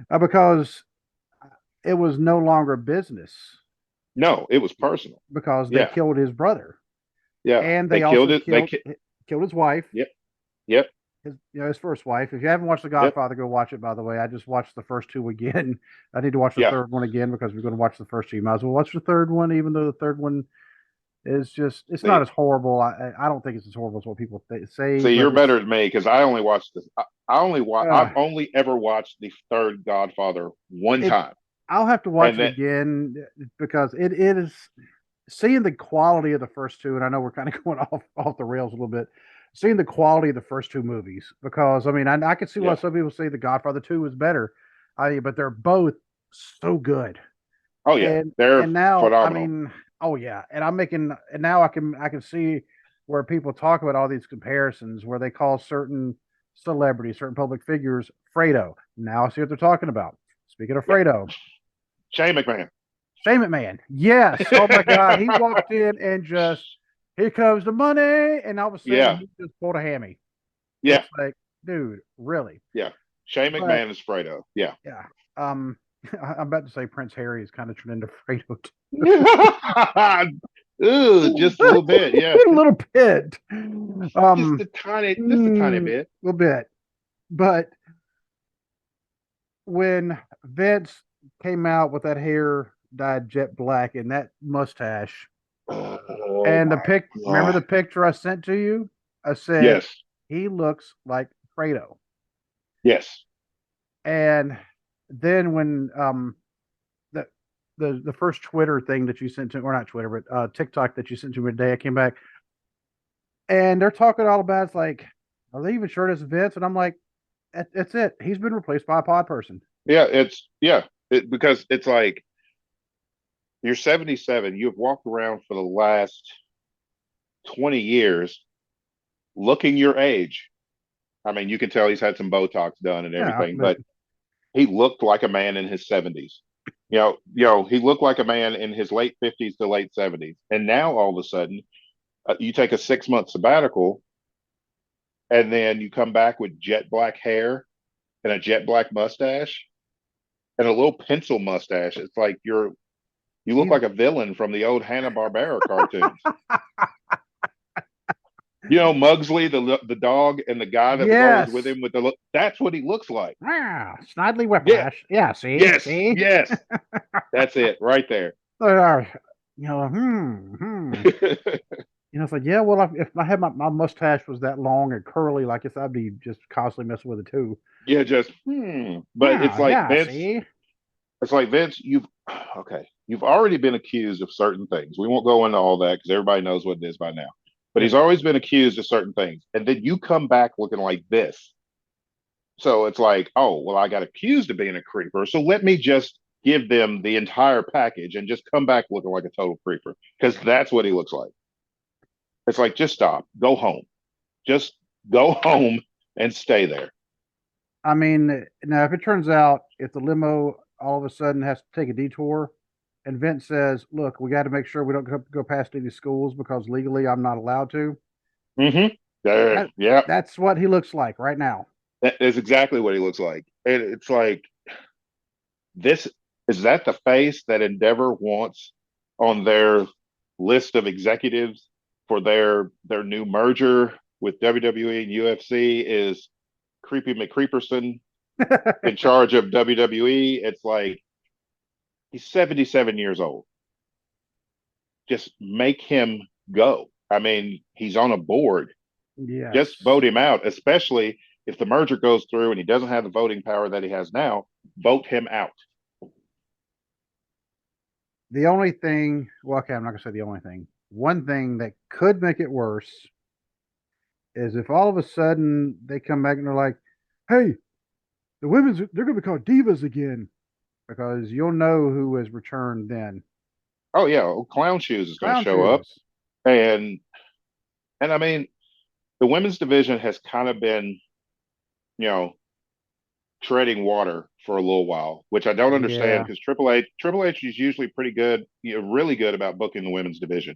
Because it was no longer business No, it was personal. because they Yeah, killed his brother. yeah. And They they killed also it. killed his wife, Yep, yep, his first wife. If you haven't watched The yep, Godfather, go watch it, by the way. I just watched the first two again. I need to watch the yeah. third one again because we're going to watch the first two. You might as well watch the third one, even though the third one is just, it's not See, as horrible. I don't think it's as horrible as what people say, see, but you're better than me because I only watched this. uh, I've only ever watched the third Godfather one it, time, I'll have to watch and it then again because it is seeing the quality of the first two, and I know we're kind of going off the rails a little bit. Seeing the quality of the first two movies, because I mean, I can see why yeah. some people say The Godfather 2 is better, but they're both so good. Oh yeah, And they're and now, I phenomenal. mean, oh yeah, and now I can see where people talk about all these comparisons where they call certain celebrities, certain public figures, Fredo. Now I see what they're talking about. Speaking of Yeah, Fredo, Shane McMahon. Shane McMahon. Yes. Oh my God. He walked in and just, here comes the money. And all of a sudden Yeah, he just pulled a hammy. yeah, It's like, dude, really? yeah. Shane But McMahon is Fredo. Yeah. yeah. Um, I'm about to say Prince Harry is kind of turned into Fredo Ooh, too. just a little bit. Yeah, A little bit. just a tiny bit. A little bit. But when Vince came out with that hair dyed jet black and that mustache, Oh and my remember the god. picture I sent to you? I said Yes, he looks like Fredo. yes. And then when the the first Twitter thing that you sent to, or not Twitter, but TikTok that you sent to me today, I came back and they're talking all about it's like, are they even sure it's Vince? And I'm like, that's it. He's been replaced by a pod person. Yeah, because it's like you're 77. You've walked around for the last 20 years looking your age. I mean, you can tell he's had some Botox done and Yeah, everything, but but he looked like a man in his 70s. He looked like a man in his late 50s to late 70s. And now all of a sudden, you take a 6 month sabbatical and then you come back with jet black hair and a jet black mustache and a little pencil mustache. It's like you look he's like a villain from the old Hanna-Barbera cartoons. Mugsley, the dog, and the guy that was always with yes. him with the look. That's what he looks like. Ah, Snidely Yeah. Whiplash. Yeah, see, Yes. see. Yes. That's it right there. Uh, it's like, yeah, well, if I had my mustache was that long and curly, like if I'd be just constantly messing with it too. Yeah, just But Yeah, yeah, see. It's like Vince. You've already been accused of certain things. We won't go into all that because everybody knows what it is by now. But he's Yeah. always been accused of certain things, and then you come back looking like this. So it's like, oh, well, I got accused of being a creeper. So let me just give them the entire package and just come back looking like a total creeper because that's what he looks like. It's like, just stop, go home, just go home and stay there. I mean, now if it turns out if the limo all of a sudden has to take a detour and Vince says, look, we got to make sure we don't go past any schools because legally I'm not allowed to. Mm-hmm. That Yeah. that's what he looks like right now. That is exactly what he looks like. And it's like, this is that the face that Endeavor wants on their list of executives for their new merger with WWE and UFC is Creepy McCreeperson in charge of WWE. It's like he's 77 years old. Just make him go. I mean, he's on a board. Yes. Just vote him out, especially if the merger goes through and he doesn't have the voting power that he has now. Vote him out. The only thing, well, okay, I'm not gonna say the only thing. One thing that could make it worse is if all of a sudden they come back and they're like, "Hey, they're gonna be called divas again," because you'll know who has returned then. Oh yeah, Clown Shoes is going to Clown show up, shoes. and I mean the women's division has kind of been, you know, treading water for a little while, which I don't understand Yeah, because Triple H is usually pretty good, really good about booking the women's division.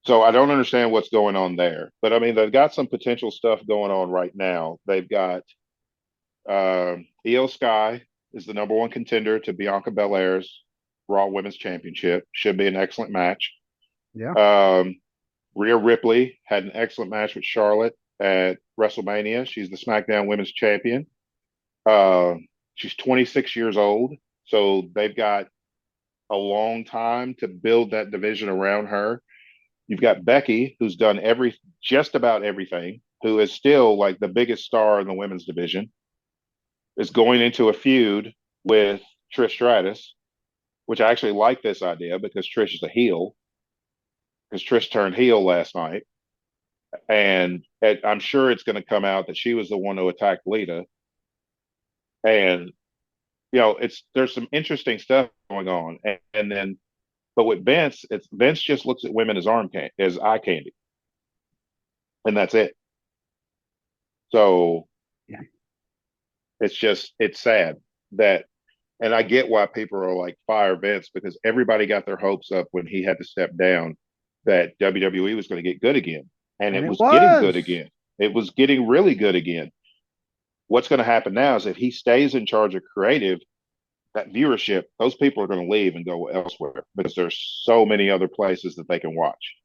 So I don't understand what's going on there. But I mean, they've got some potential stuff going on right now. They've got Io Sky is the number one contender to Bianca Belair's Raw Women's Championship. Should be an excellent match. yeah. Um, Rhea Ripley had an excellent match with Charlotte at WrestleMania. She's the SmackDown Women's Champion. Uh, she's 26 years old, so they've got a long time to build that division around her. You've got Becky, who's done just about everything, who is still like the biggest star in the women's division, is going into a feud with Trish Stratus, which I actually like this idea because Trish is a heel, because Trish turned heel last night. And I'm sure it's going to come out that she was the one who attacked Lita. And, there's some interesting stuff going on. And then, but with Vince, Vince just looks at women as as eye candy. And that's it. So Yeah. it's sad that, and I get why people are like fire Vince because everybody got their hopes up when he had to step down that WWE was going to get good again. And And it it was getting good was. again. It was getting really good again. What's going to happen now is if he stays in charge of creative, that viewership, those people are going to leave and go elsewhere because there's so many other places that they can watch.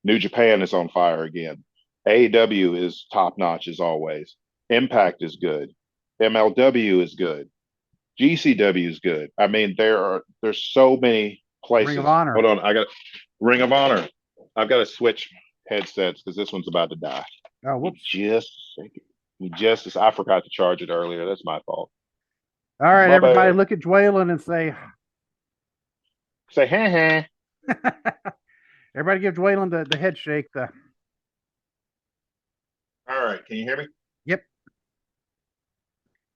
New Japan is on fire again. AEW is top notch as always. Impact is good. MLW is good. GCW is good. I mean, there's so many Ring of places. Honor. Hold on, I got Ring of Honor. I've got to switch headsets because this one's about to die. Oh, You whoops. just, you just, I forgot to charge it earlier. That's my fault. All right, My everybody, bad. look at Dwaylen and say, Say, hey. everybody give Dwaylen the head shake. The All right, can you hear me? yep,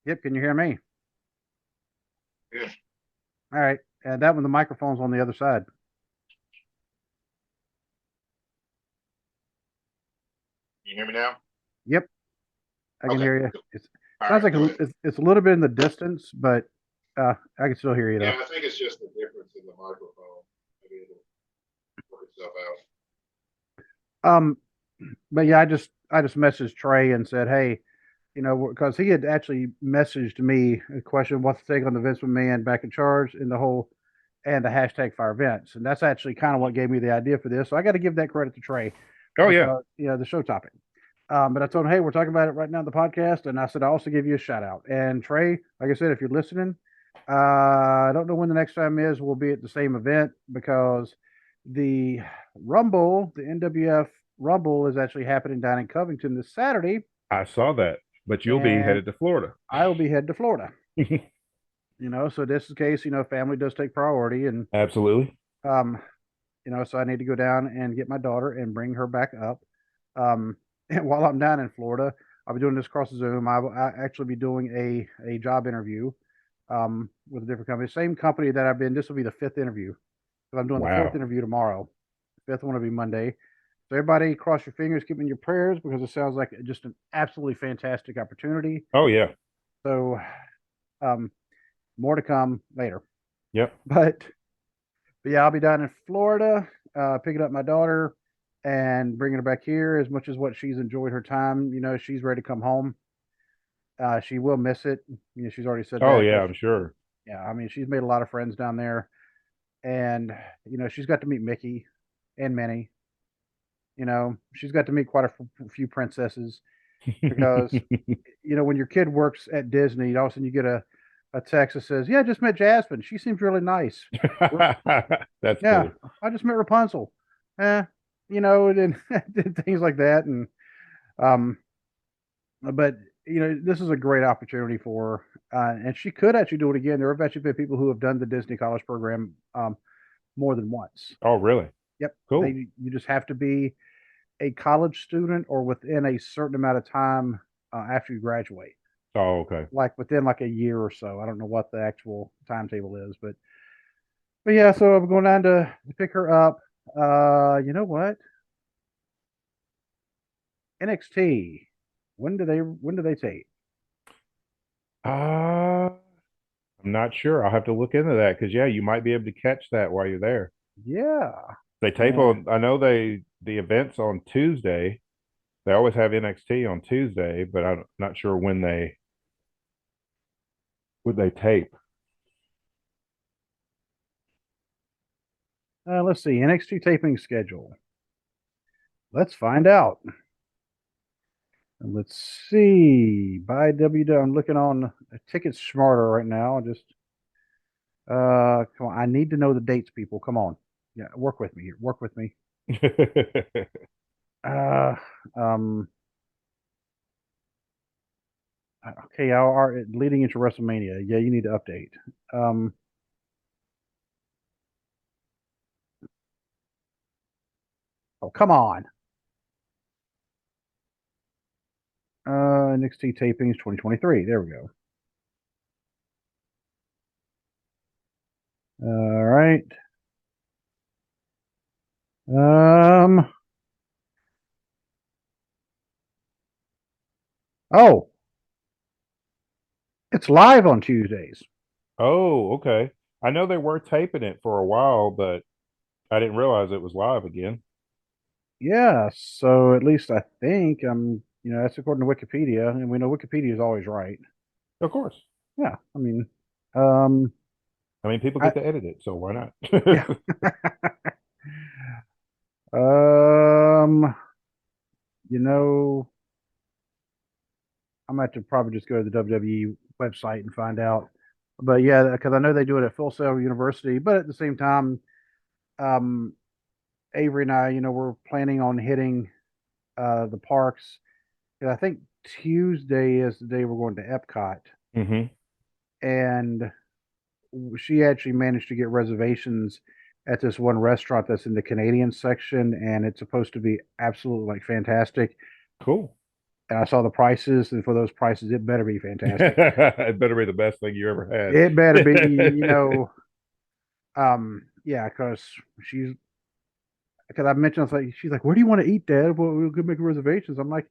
yep. Can you hear me? Yeah. All right. That one, the microphone's on the other side. Can you hear me now? Yep, I can Okay. hear you. Cool. It All sounds right, like go ahead. it's a little bit in the distance, but I can still hear you though. Yeah, I think it's just the difference in the microphone. Maybe it'll work itself Um, but yeah, I just messaged Trey and said, hey, because he had actually messaged me a question, what's the take on the Vince McMahon back in charge and the hashtag fire Vince, and that's actually kind of what gave me the idea for this. So I got to give that credit to Trey out. Oh yeah. because the show topic. But I told him, hey, we're talking about it right now in the podcast, and I said I also give you a shout out. And Trey, like I said, if you're listening, I don't know when the next time is. We'll be at the same event because the Rumble, the NWF Rumble, is actually happening down in Covington this Saturday, I saw that, but you'll be and headed to Florida. I will be headed to Florida. So this is the case. Family does take priority, and Absolutely. um, so I need to go down and get my daughter and bring her back up. And while I'm down in Florida, I'll be doing this across Zoom. I will actually be doing a job interview with a different company, same company that I've been. This will be the fifth interview. So I'm doing the fourth Wow. interview tomorrow. The fifth one will be Monday. So everybody, cross your fingers, keep in your prayers because it sounds like just an absolutely fantastic opportunity. Oh yeah. So um, more to come later. Yep. But yeah, I'll be down in Florida, picking up my daughter and bringing her back here as much as what she's enjoyed her time. She's ready to come home. She will miss it. She's already said Oh that. yeah, 'Cause, I'm sure. yeah, I mean, she's made a lot of friends down there, and she's got to meet Mickey and Minnie. She's got to meet quite a few princesses because when your kid works at Disney, all of a sudden you get a text that says, "Yeah, I just met Jasmine. She seems really nice." That's Yeah, cool. I just met Rapunzel. Eh, and things like that, and um, but this is a great opportunity for her, and she could actually do it again. There have actually been people who have done the Disney College program more than once. Oh really? Yep, Cool. you just have to be a college student or within a certain amount of time after you graduate, Oh okay. like within like a year or so. I don't know what the actual timetable is, but yeah. So I'm going down to pick her up. You know what? NXT. When do they tape? Uh, I'm not sure. I'll have to look into that because yeah, you might be able to catch that while you're there. Yeah. They tape And on. I know the events on Tuesday. They always have NXT on Tuesday, but I'm not sure when they tape. let's see. NXT taping schedule. Let's find out. And let's see. Buy W. I'm looking on Ticket Smarter right now. Just come on. I need to know the dates, people. Come on. Yeah, work with me here. Work with me. Uh, um, okay, leading into WrestleMania. Yeah, you need to update. Um, oh, come on. NXT tapings 2023. There we go. All right. Um. Oh, it's live on Tuesdays. Oh, okay. I know they were taping it for a while, but I didn't realize it was live again. Yeah. So at least I think that's according to Wikipedia, and we know Wikipedia is always right. Of course. Yeah. I mean, um, I mean, people I get to edit it, so why yeah. not? um, you know, I'm gonna have to probably just go to the WWE website and find out. But yeah, because I know they do it at Full Sail University, but at the same time, um, Avery and I, we're planning on hitting the parks. And I think Tuesday is the day we're going to Epcot, hmm and she actually managed to get reservations at this one restaurant that's in the Canadian section, and it's supposed to be absolutely like fantastic. Cool. And I saw the prices, and for those prices, it better be fantastic. It better be the best thing you ever It better be, had. yeah, because I mentioned, I was like, she's like, where do you want to eat, Dad? Well, we could make reservations. I'm like,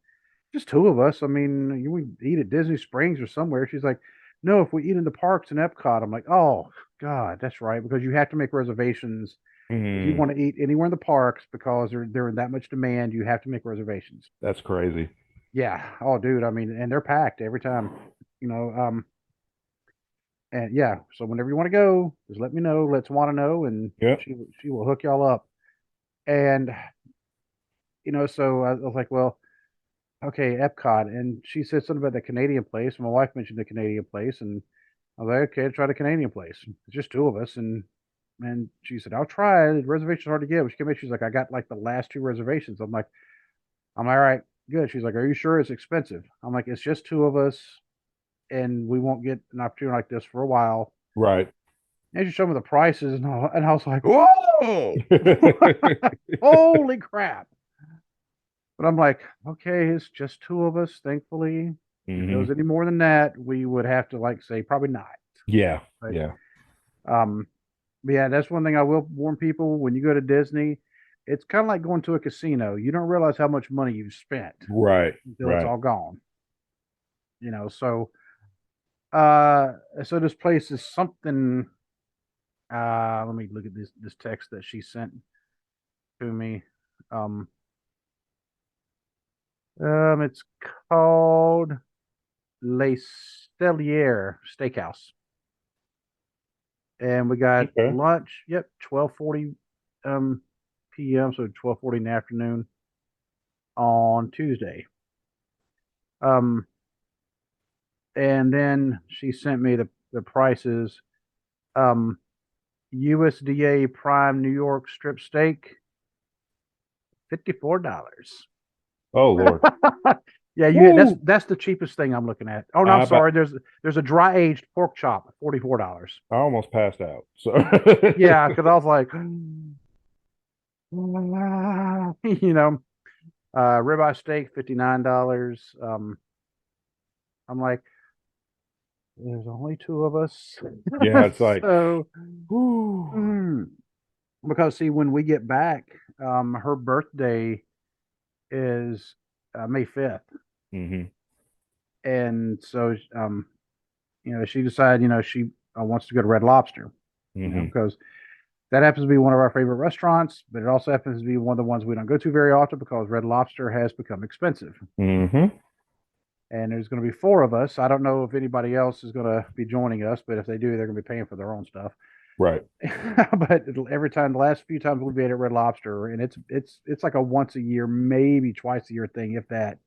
just two of us. I mean, you would eat at Disney Springs or somewhere. She's like, no, if we eat in the parks in Epcot. I'm like, oh God, that's right, because you have to make reservations if you Hmm. want to eat anywhere in the parks because they're in that much demand. You have to make reservations. That's crazy. Yeah. Oh, dude. I mean, and they're packed every time. You know. And yeah. So whenever you want to go, just let me know. Let's want to know, and Yep. she will hook y'all up. And so I was like, well, okay, Epcot. And she said something about the Canadian place. My wife mentioned the Canadian place, and I was like, okay, try the Canadian place. It's just two of us, and she said, I'll try. The reservation's hard to get. When she came in, she's like, I got like the last two reservations. I'm all right, good. She's like, are you sure it's expensive? I'm like, it's just two of us, and we won't get an opportunity like this for a while. Right. And she showed me the prices, and I was like, whoa, holy crap. But I'm like, okay, it's just two of us, thankfully. If it was hmm any more than that, we would have to like say probably not. Yeah. But Yeah. um but yeah, that's one thing I will warn people when you go to Disney, it's kind of like going to a casino. You don't realize how much money you've spent Right. until it's Right. all gone. So uh so this place is something let me look at this text that she sent to me. It's called Le Cellier Steakhouse, and we got Okay. lunch. Yep, 12:40 p.m. So 12:40 in the afternoon on Tuesday. Um, and then she sent me the prices. Um, USDA Prime New York strip steak, $54. Oh Lord. Yeah, Woo! that's the cheapest thing I'm looking at. Oh no, I'm I about sorry. There's a dry aged pork chop, $44. I almost passed out. So Yeah, because I was like, you know, ribeye steak, $59. I'm like, there's only two of us, yeah, it's like so whoo. mm, because see, when we get back, her birthday is May 5th, Hmm. and so she decided, she wants to go to Red Lobster, Hmm. because that happens to be one of our favorite restaurants, but it also happens to be one of the ones we don't go to very often because Red Lobster has become expensive. Hmm. And there's going to be four of us. I don't know if anybody else is going to be joining us, but if they do, they're going to be paying for their own stuff. Right. But every time, the last few times we've been at Red Lobster, and it's like a once a year, maybe twice a year thing, if that.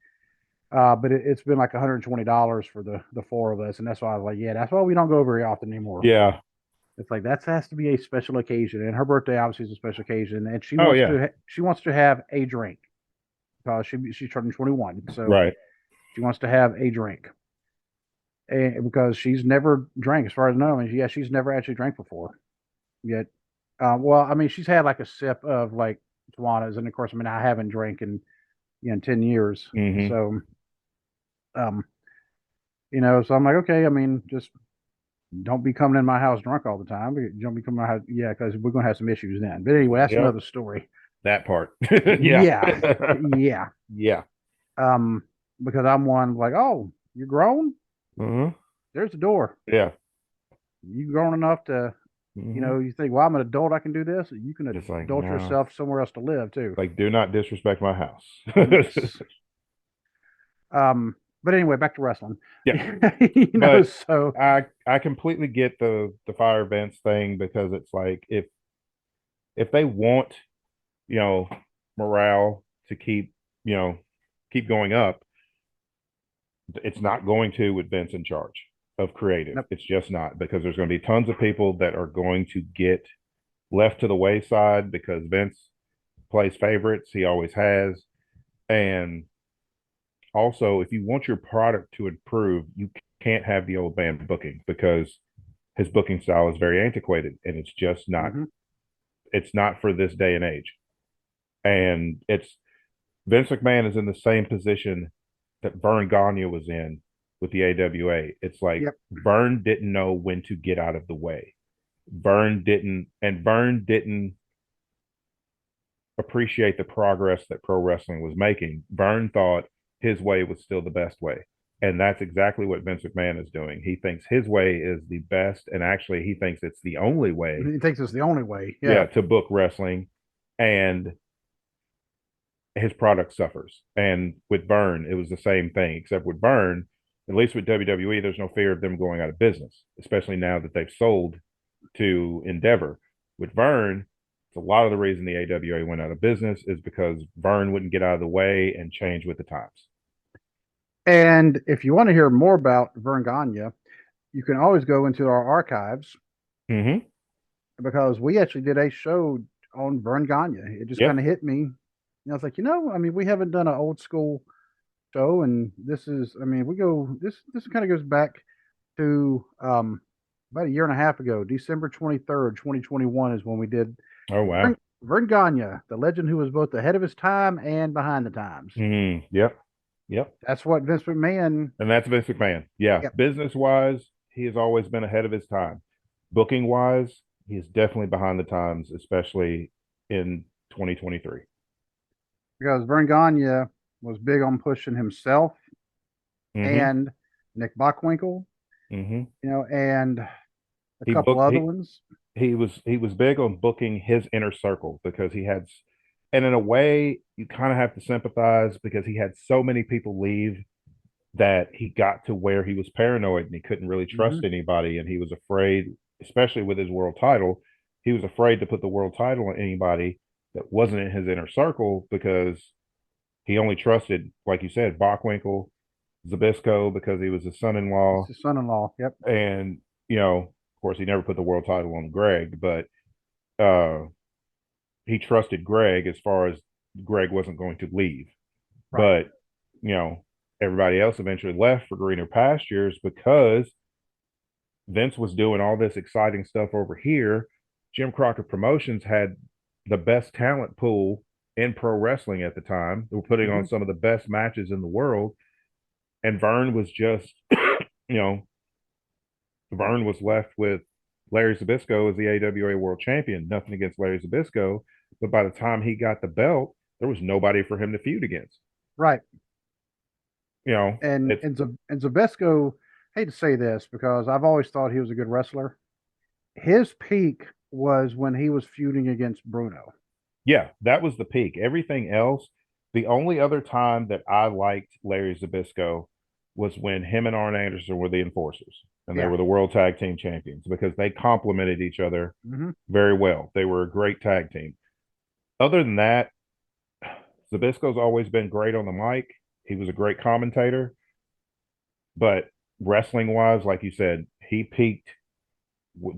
But it's been like $120 for the four of us, and that's why I was like, yeah, that's why we don't go very often anymore. Yeah. It's like that has to be a special occasion, and her birthday obviously is a special occasion, and Oh yeah. she wants to have a drink because she's turning 21, so Right. she wants to have a drink, and because she's never drank, as far as I know. I mean, yeah, she's never actually drank before yet. Well, I mean, she's had like a sip of like Tawanas, and of course, I mean, I haven't drank in 10 years, Hmm. so um, so I'm like, okay, I mean, just don't be coming in my house drunk all the time. Don't be coming in my house, yeah, because we're gonna have some issues then. But anyway, that's Yep. another story. That part. Yeah. Yeah, yeah. Yeah. Um, because I'm one like, oh, you're grown. Hmm. There's the door. Yeah. You grown enough to, Hmm. you think, well, I'm an adult. I can do this. You can Just like adult no. yourself somewhere else to live too. Like, do not disrespect my house. Yes. But anyway, back to wrestling. Yeah. But So I completely get the fire events thing because it's like if they want, you know, morale to keep, keep going up, it's not going to with Vince in charge of creative. nope. It's just not because there's going to be tons of people that are going to get left to the wayside because Vince plays favorites. He always has. And also, if you want your product to improve, you can't have the old man booking because his booking style is very antiquated and Mm-hmm. it's not for this day and age. And it's Vince McMahon is in the same position that Vern Gagne was in with the AWA. It's like Yep. Vern didn't know when to get out of the way. Vern didn't appreciate the progress that pro wrestling was making. Vern thought his way was still the best way. And that's exactly what Vince McMahon is doing. He thinks his way is the best, and actually, he thinks it's the only way, He thinks it's the only way. yeah, Yeah. to book wrestling. And his product suffers. And with Vern, it was the same thing, except with Vern, at least with WWE, there's no fear of them going out of business, especially now that they've sold to Endeavor. With Vern, it's a lot of the reason the AWA went out of business is because Vern wouldn't get out of the way and change with the times. And if you want to hear more about Vern Gagne, you can always go into our archives Mm-hmm. because we actually did a show on Vern Gagne. It just Yeah. kind of hit me. I was like, I mean, we haven't done an old school show, and this is, I mean, this kind of goes back to about a year and a half ago, December 23rd, 2021 is when we did Oh wow. Vern Gagne, the legend who was both ahead of his time and behind the times. Mm, yep. Yep. That's what Vince McMahon. And that's Vince McMahon. Yeah. Yep. Business wise, he has always been ahead of his time. Booking wise, he is definitely behind the times, especially in 2023. Because Vern Gagne was big on pushing himself Mm-hmm. and Nick Bockwinkel, Mm-hmm. and a He couple booked other ones. he was big on booking his inner circle because he had, and in a way, you kind of have to sympathize because he had so many people leave that he got to where he was paranoid and he couldn't really trust Mhm. anybody, and he was afraid, especially with his world title, he was afraid to put the world title on anybody that wasn't in his inner circle because he only trusted, like you said, Bockwinkel, Zabisco because he was his It's son-in-law, his son-in-law. Yep. and of course, he never put the world title on Greg, but uh, he trusted Greg as far as Greg wasn't going to leave. Right. But you know, everybody else eventually left for greener pastures because Vince was doing all this exciting stuff over here. Jim Crockett Promotions had the best talent pool in pro wrestling at the time. They were putting on Mhm. some of the best matches in the world. And Vern was just, you know, Vern was left with Larry Zbyszko as the AWA World Champion. Nothing against Larry Zbyszko, but by the time he got the belt, there was nobody for him to feud against. Right. You know, And it's Zabisco, hate to say this because I've always thought he was a good wrestler. His peak was when he was feuding against Bruno. yeah, that was the peak. Everything else, the only other time that I liked Larry Zbyszko was when him and Arn Anderson were the enforcers and they Yeah. were the world tag team champions because they complemented each other Hmm. very well. They were a great tag team. Other than that, Zbyszko's always been great on the mic. He was a great commentator, but wrestling wise, like you said, he peaked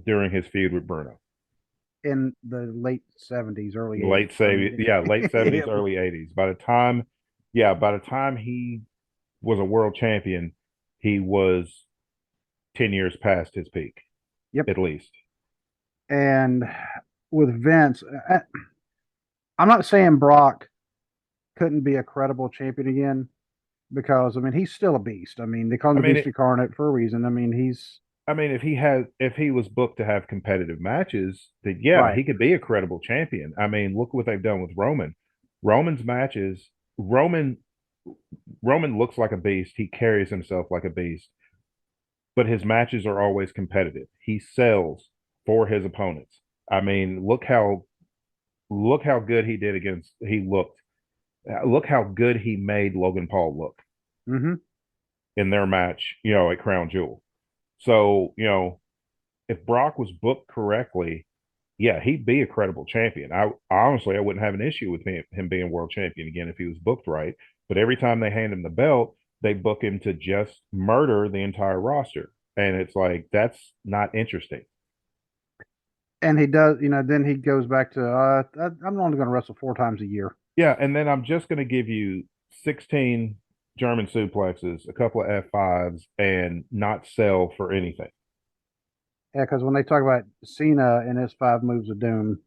during his feud with Bruno. In the late 70s, early 80s. Late I 70s, mean, yeah, late 70s, it, early 80s. By the time he was a world champion, he was 10 years past his peak, yep. at least. And with Vince, I'm not saying Brock couldn't be a credible champion again because I mean he's still a beast. I mean they call him I the mean, Beast Incarnate for a reason. I mean he's if he was booked to have competitive matches, then yeah, right. he could be a credible champion. I mean, look what they've done with Roman. Roman's matches, Roman looks like a beast. He carries himself like a beast, but his matches are always competitive. He sells for his opponents. I mean, look how good he did against he looked. Look how good he made Logan Paul look Hmm. in their match, at Crown Jewel. So, if Brock was booked correctly, yeah, he'd be a credible champion. I wouldn't have an issue with him being world champion again if he was booked right. But every time they hand him the belt, they book him to just murder the entire roster. And it's like, that's not interesting. And he does, then he goes back to I'm only going to wrestle 4 times a year. Yeah. And then I'm just going to give you 16 German suplexes, a couple of F5s, and not sell for anything. Yeah, because when they talk about Cena and his 5 moves of doom,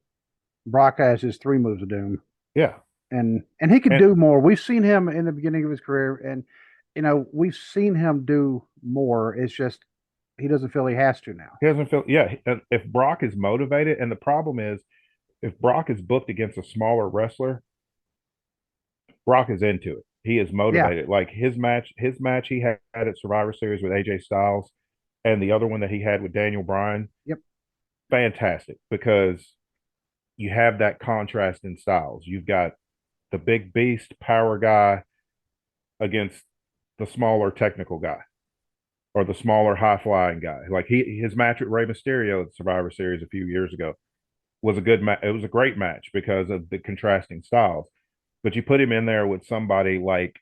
Brock has his 3 moves of doom. Yeah. And he could And do more. We've seen him in the beginning of his career, and we've seen him do more. It's just he doesn't feel he has to now. he doesn't feel, yeah. If Brock is motivated, and the problem is, if Brock is booked against a smaller wrestler, Brock is into it. He is Yeah. motivated. Like his match he had at Survivor Series with AJ Styles, and the other one that he had with Daniel Bryan, Yep. fantastic because you have that contrast in styles. You've got the big beast power guy against the smaller technical guy or the smaller high flying guy. Like his match with Rey Mysterio at Survivor Series a few years ago was a good match. It was a great match because of the contrasting styles. But you put him in there with somebody like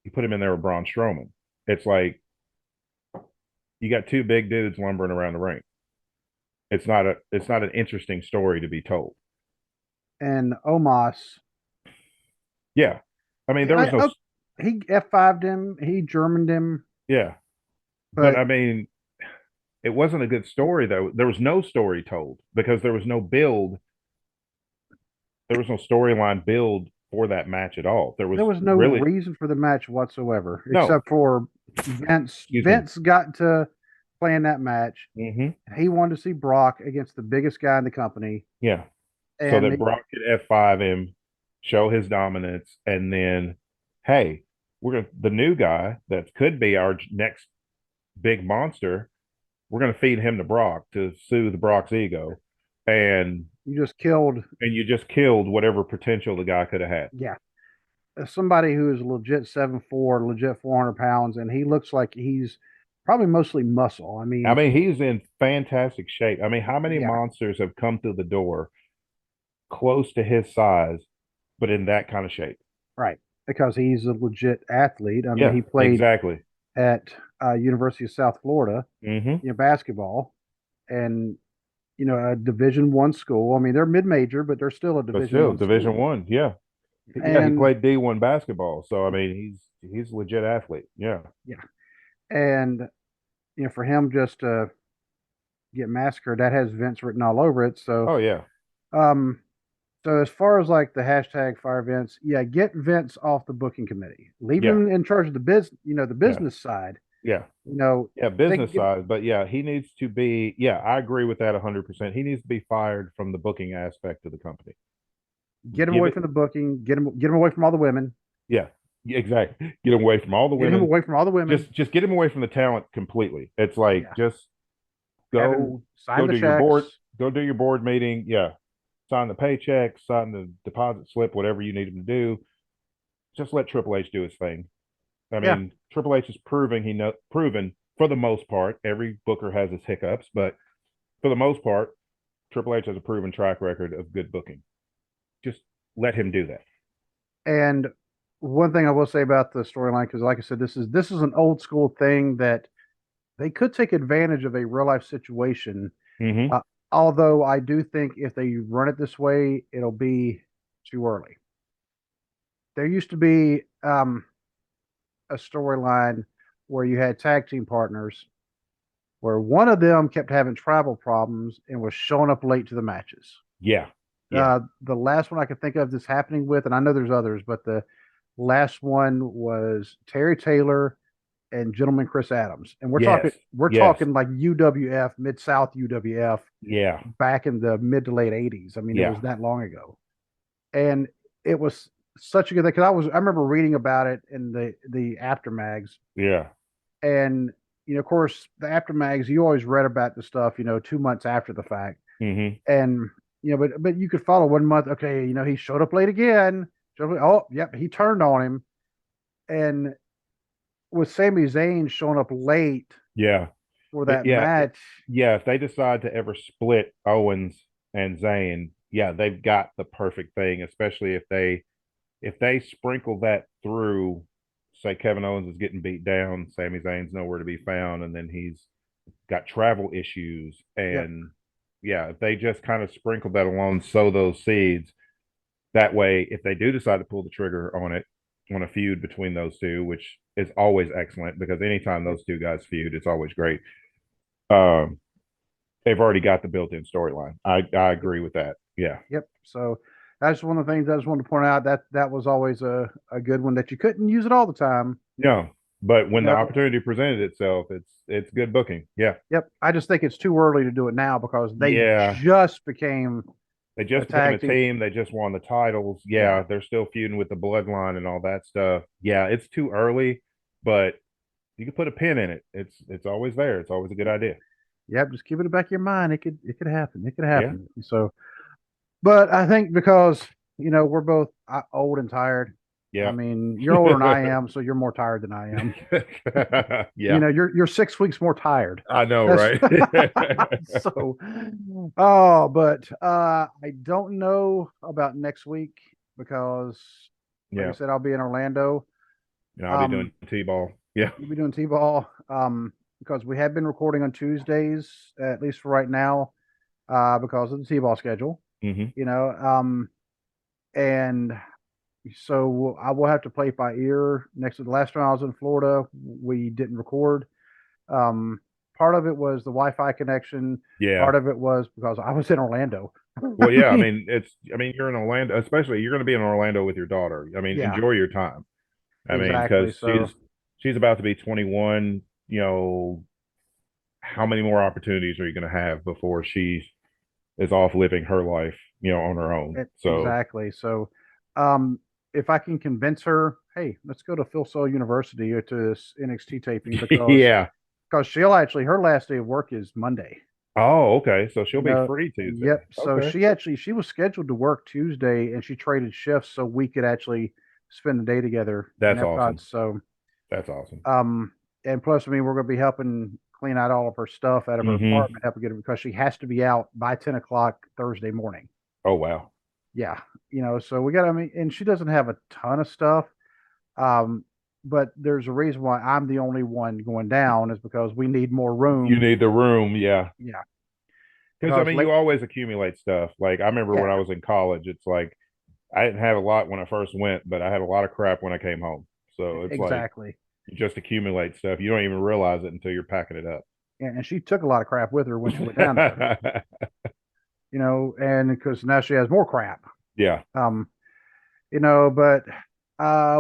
you put him in there with Braun Strowman. It's like you got two big dudes lumbering around the ring. It's not an interesting story to be told. And Omos, Yeah. I mean, there was no he F5'd him, he Germaned him, yeah. But but I mean, it wasn't a good story though. There was no story told because there was no build. There was no storyline build for that match at all. There there was was no really reason for the match whatsoever, no, except for Vince. excuse me. Vince got to play in that match. Hmm. He wanted to see Brock against the biggest guy in the company, Yeah. So and that Brock could F5 him, show his dominance, and then, hey, the new guy that could be our next big monster. We're gonna feed him to Brock to soothe Brock's ego, and you just killed. you just killed whatever potential the guy could have had. Yeah, somebody who is legit 7'4", legit 400 pounds, and he looks like he's probably mostly muscle. I I mean, mean, he's in fantastic shape. I mean, how many yeah, monsters have come through the door close to his size, but in that kind of shape? right. Because he's a legit athlete. I mean, Yeah, he played exactly. at University of South Florida, Hmm. basketball, and a Division I school. I mean, they're mid-major, but they're still a But Division still, I Division school. One. Yeah, yeah. He And played D1 basketball, so I mean, he's a legit athlete. Yeah. yeah, and for him just to get massacred, that has Vince written all over it. So, Oh yeah. um, so as far as like the hashtag fire Vince, yeah, get Vince off the booking committee, leave Yeah. him in charge of the business, the Yeah. business side. Yeah. You know, Yeah. they Business get side, but yeah, he needs to be. Yeah, I agree with that 100%. He needs to be fired from the booking aspect of the company. get him Give away it. from the booking, get him away from all the women, Yeah. Exactly. Get him away from all the get him women. away from all the women. Just get him away from the talent completely. It's like Yeah, just have him go sign go the do your board, checks. go do your board meeting. Yeah. Sign the paycheck, sign the deposit slip, whatever you need him to do. Just let Triple H do his thing. I Yeah, mean, Triple H is proven for the most part. Every booker has his hiccups, but for the most part, Triple H has a proven track record of good booking. Just let him do that. and one thing I will say about the storyline, because like I said, this is an old school thing that they could take advantage of a real life situation. Mm-hmm. Uh, although I do think if they run it this way, it'll be too early. There used to be a storyline where you had tag team partners where one of them kept having travel problems and was showing up late to the matches. Yeah. Yeah. The last one I could think of this happening with, and I know there's others, but the last one was Terry Taylor and Gentleman Chris Adams, and we're talking Yes. we're Yes. talking like UWF, Mid South UWF, Yeah. back in the mid to late '80s. I mean, it Yeah. was that long ago, and it was such a good thing because I remember reading about it in the aftermags, Yeah. and of course, the aftermags you always read about the stuff 2 months after the fact, Mm-hmm. and but you could follow 1 month. Okay, he showed up late again. Oh, yep, he turned on him, and with Sami Zayn showing up late Yeah. for that Yeah. match, Yeah. If they decide to ever split Owens and Zayn, yeah, they've got the perfect thing, especially if they sprinkle that through, say Kevin Owens is getting beat down, Sami Zayn's nowhere to be found, and then he's got travel issues. yep, And yeah, if they just kind of sprinkle that along, sow those seeds, that way, if they do decide to pull the trigger on it, on a feud between those two, which is always excellent because anytime those two guys feud, it's always great. Um, they've already got the built-in storyline. I yep, agree with that. Yeah. yep. So that's one of the things I just wanted to point out that was always a good one that you couldn't use it all the time. No, but You when the know, opportunity presented itself, it's good booking. Yeah. yep. I just think it's too early to do it now because they Yeah. just became They a just became a tag team. team. They just won the titles. Yeah. Yeah, they're still feuding with the bloodline and all that stuff. Yeah, it's too early, but you can put a pin in it. It's always there. It's always a good idea. Yep. Just keep it in the back of your mind. It could happen. It could Yeah. happen. So, but I think because we're both old and tired. I Yeah. mean, you're older than I am, so you're more tired than I am. Yeah. You're 6 weeks more tired. I know, That's right? so. Oh, but I don't know about next week because, like I Yeah. said, I'll be in Orlando. And I'll be doing Um, T-ball. Yeah. you'll be doing T-ball. Because we have been recording on Tuesdays, at least for right now, because of the T-ball schedule. Hmm. You know, and so I will have to play it by ear. Next to the last time I was in Florida, we didn't record. Um, Part of it was the Wi-Fi connection. Yeah. Part of it was because I was in Orlando. I Well, yeah. I mean, mean, you're in Orlando, especially you're going to be in Orlando with your daughter. I mean, yeah, enjoy your time. I mean, exactly. because So, she's about to be 21. How many more opportunities are you going to have before she is off living her life, on her own? So, exactly. So, um, if I can convince her, hey, let's go to Phil Soul University or to this NXT taping yeah. because she'll actually her last day of work is Monday. Oh, okay. So she'll You be know, free Tuesday. yep. So Okay. she was scheduled to work Tuesday and she traded shifts so we could actually spend the day together. That's in awesome. So, That's awesome. and plus, I mean, we're going to be helping clean out all of her stuff out of her apartment, helping get her because she has to be out by 10 o'clock Thursday morning. Oh, wow. Yeah. So we got, I mean, and she doesn't have a ton of stuff. But there's a reason why I'm the only one going down is because we need more room. You need the room. Yeah. Yeah. Because, I mean, you always accumulate stuff. Like, I remember when I was in college, it's like, I didn't have a lot when I first went, but I had a lot of crap when I came home. So it's exactly. Like you just accumulate stuff. You don't even realize it until you're packing it up. And she took a lot of crap with her when she went down there. And because now she has more crap. Yeah. But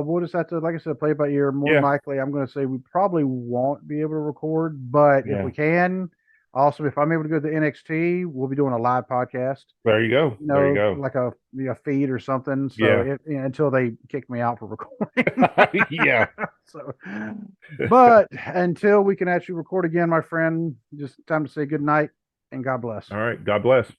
we'll just have to, like I said, play it by ear. More than likely, I'm going to say we probably won't be able to record, but if we can, also, if I'm able to go to the NXT, we'll be doing a live podcast. There you go. There you go. Like a feed or something. So until they kick me out for recording. Yeah. So, but until we can actually record again, my friend, just time to say good night and God bless. All right. God bless.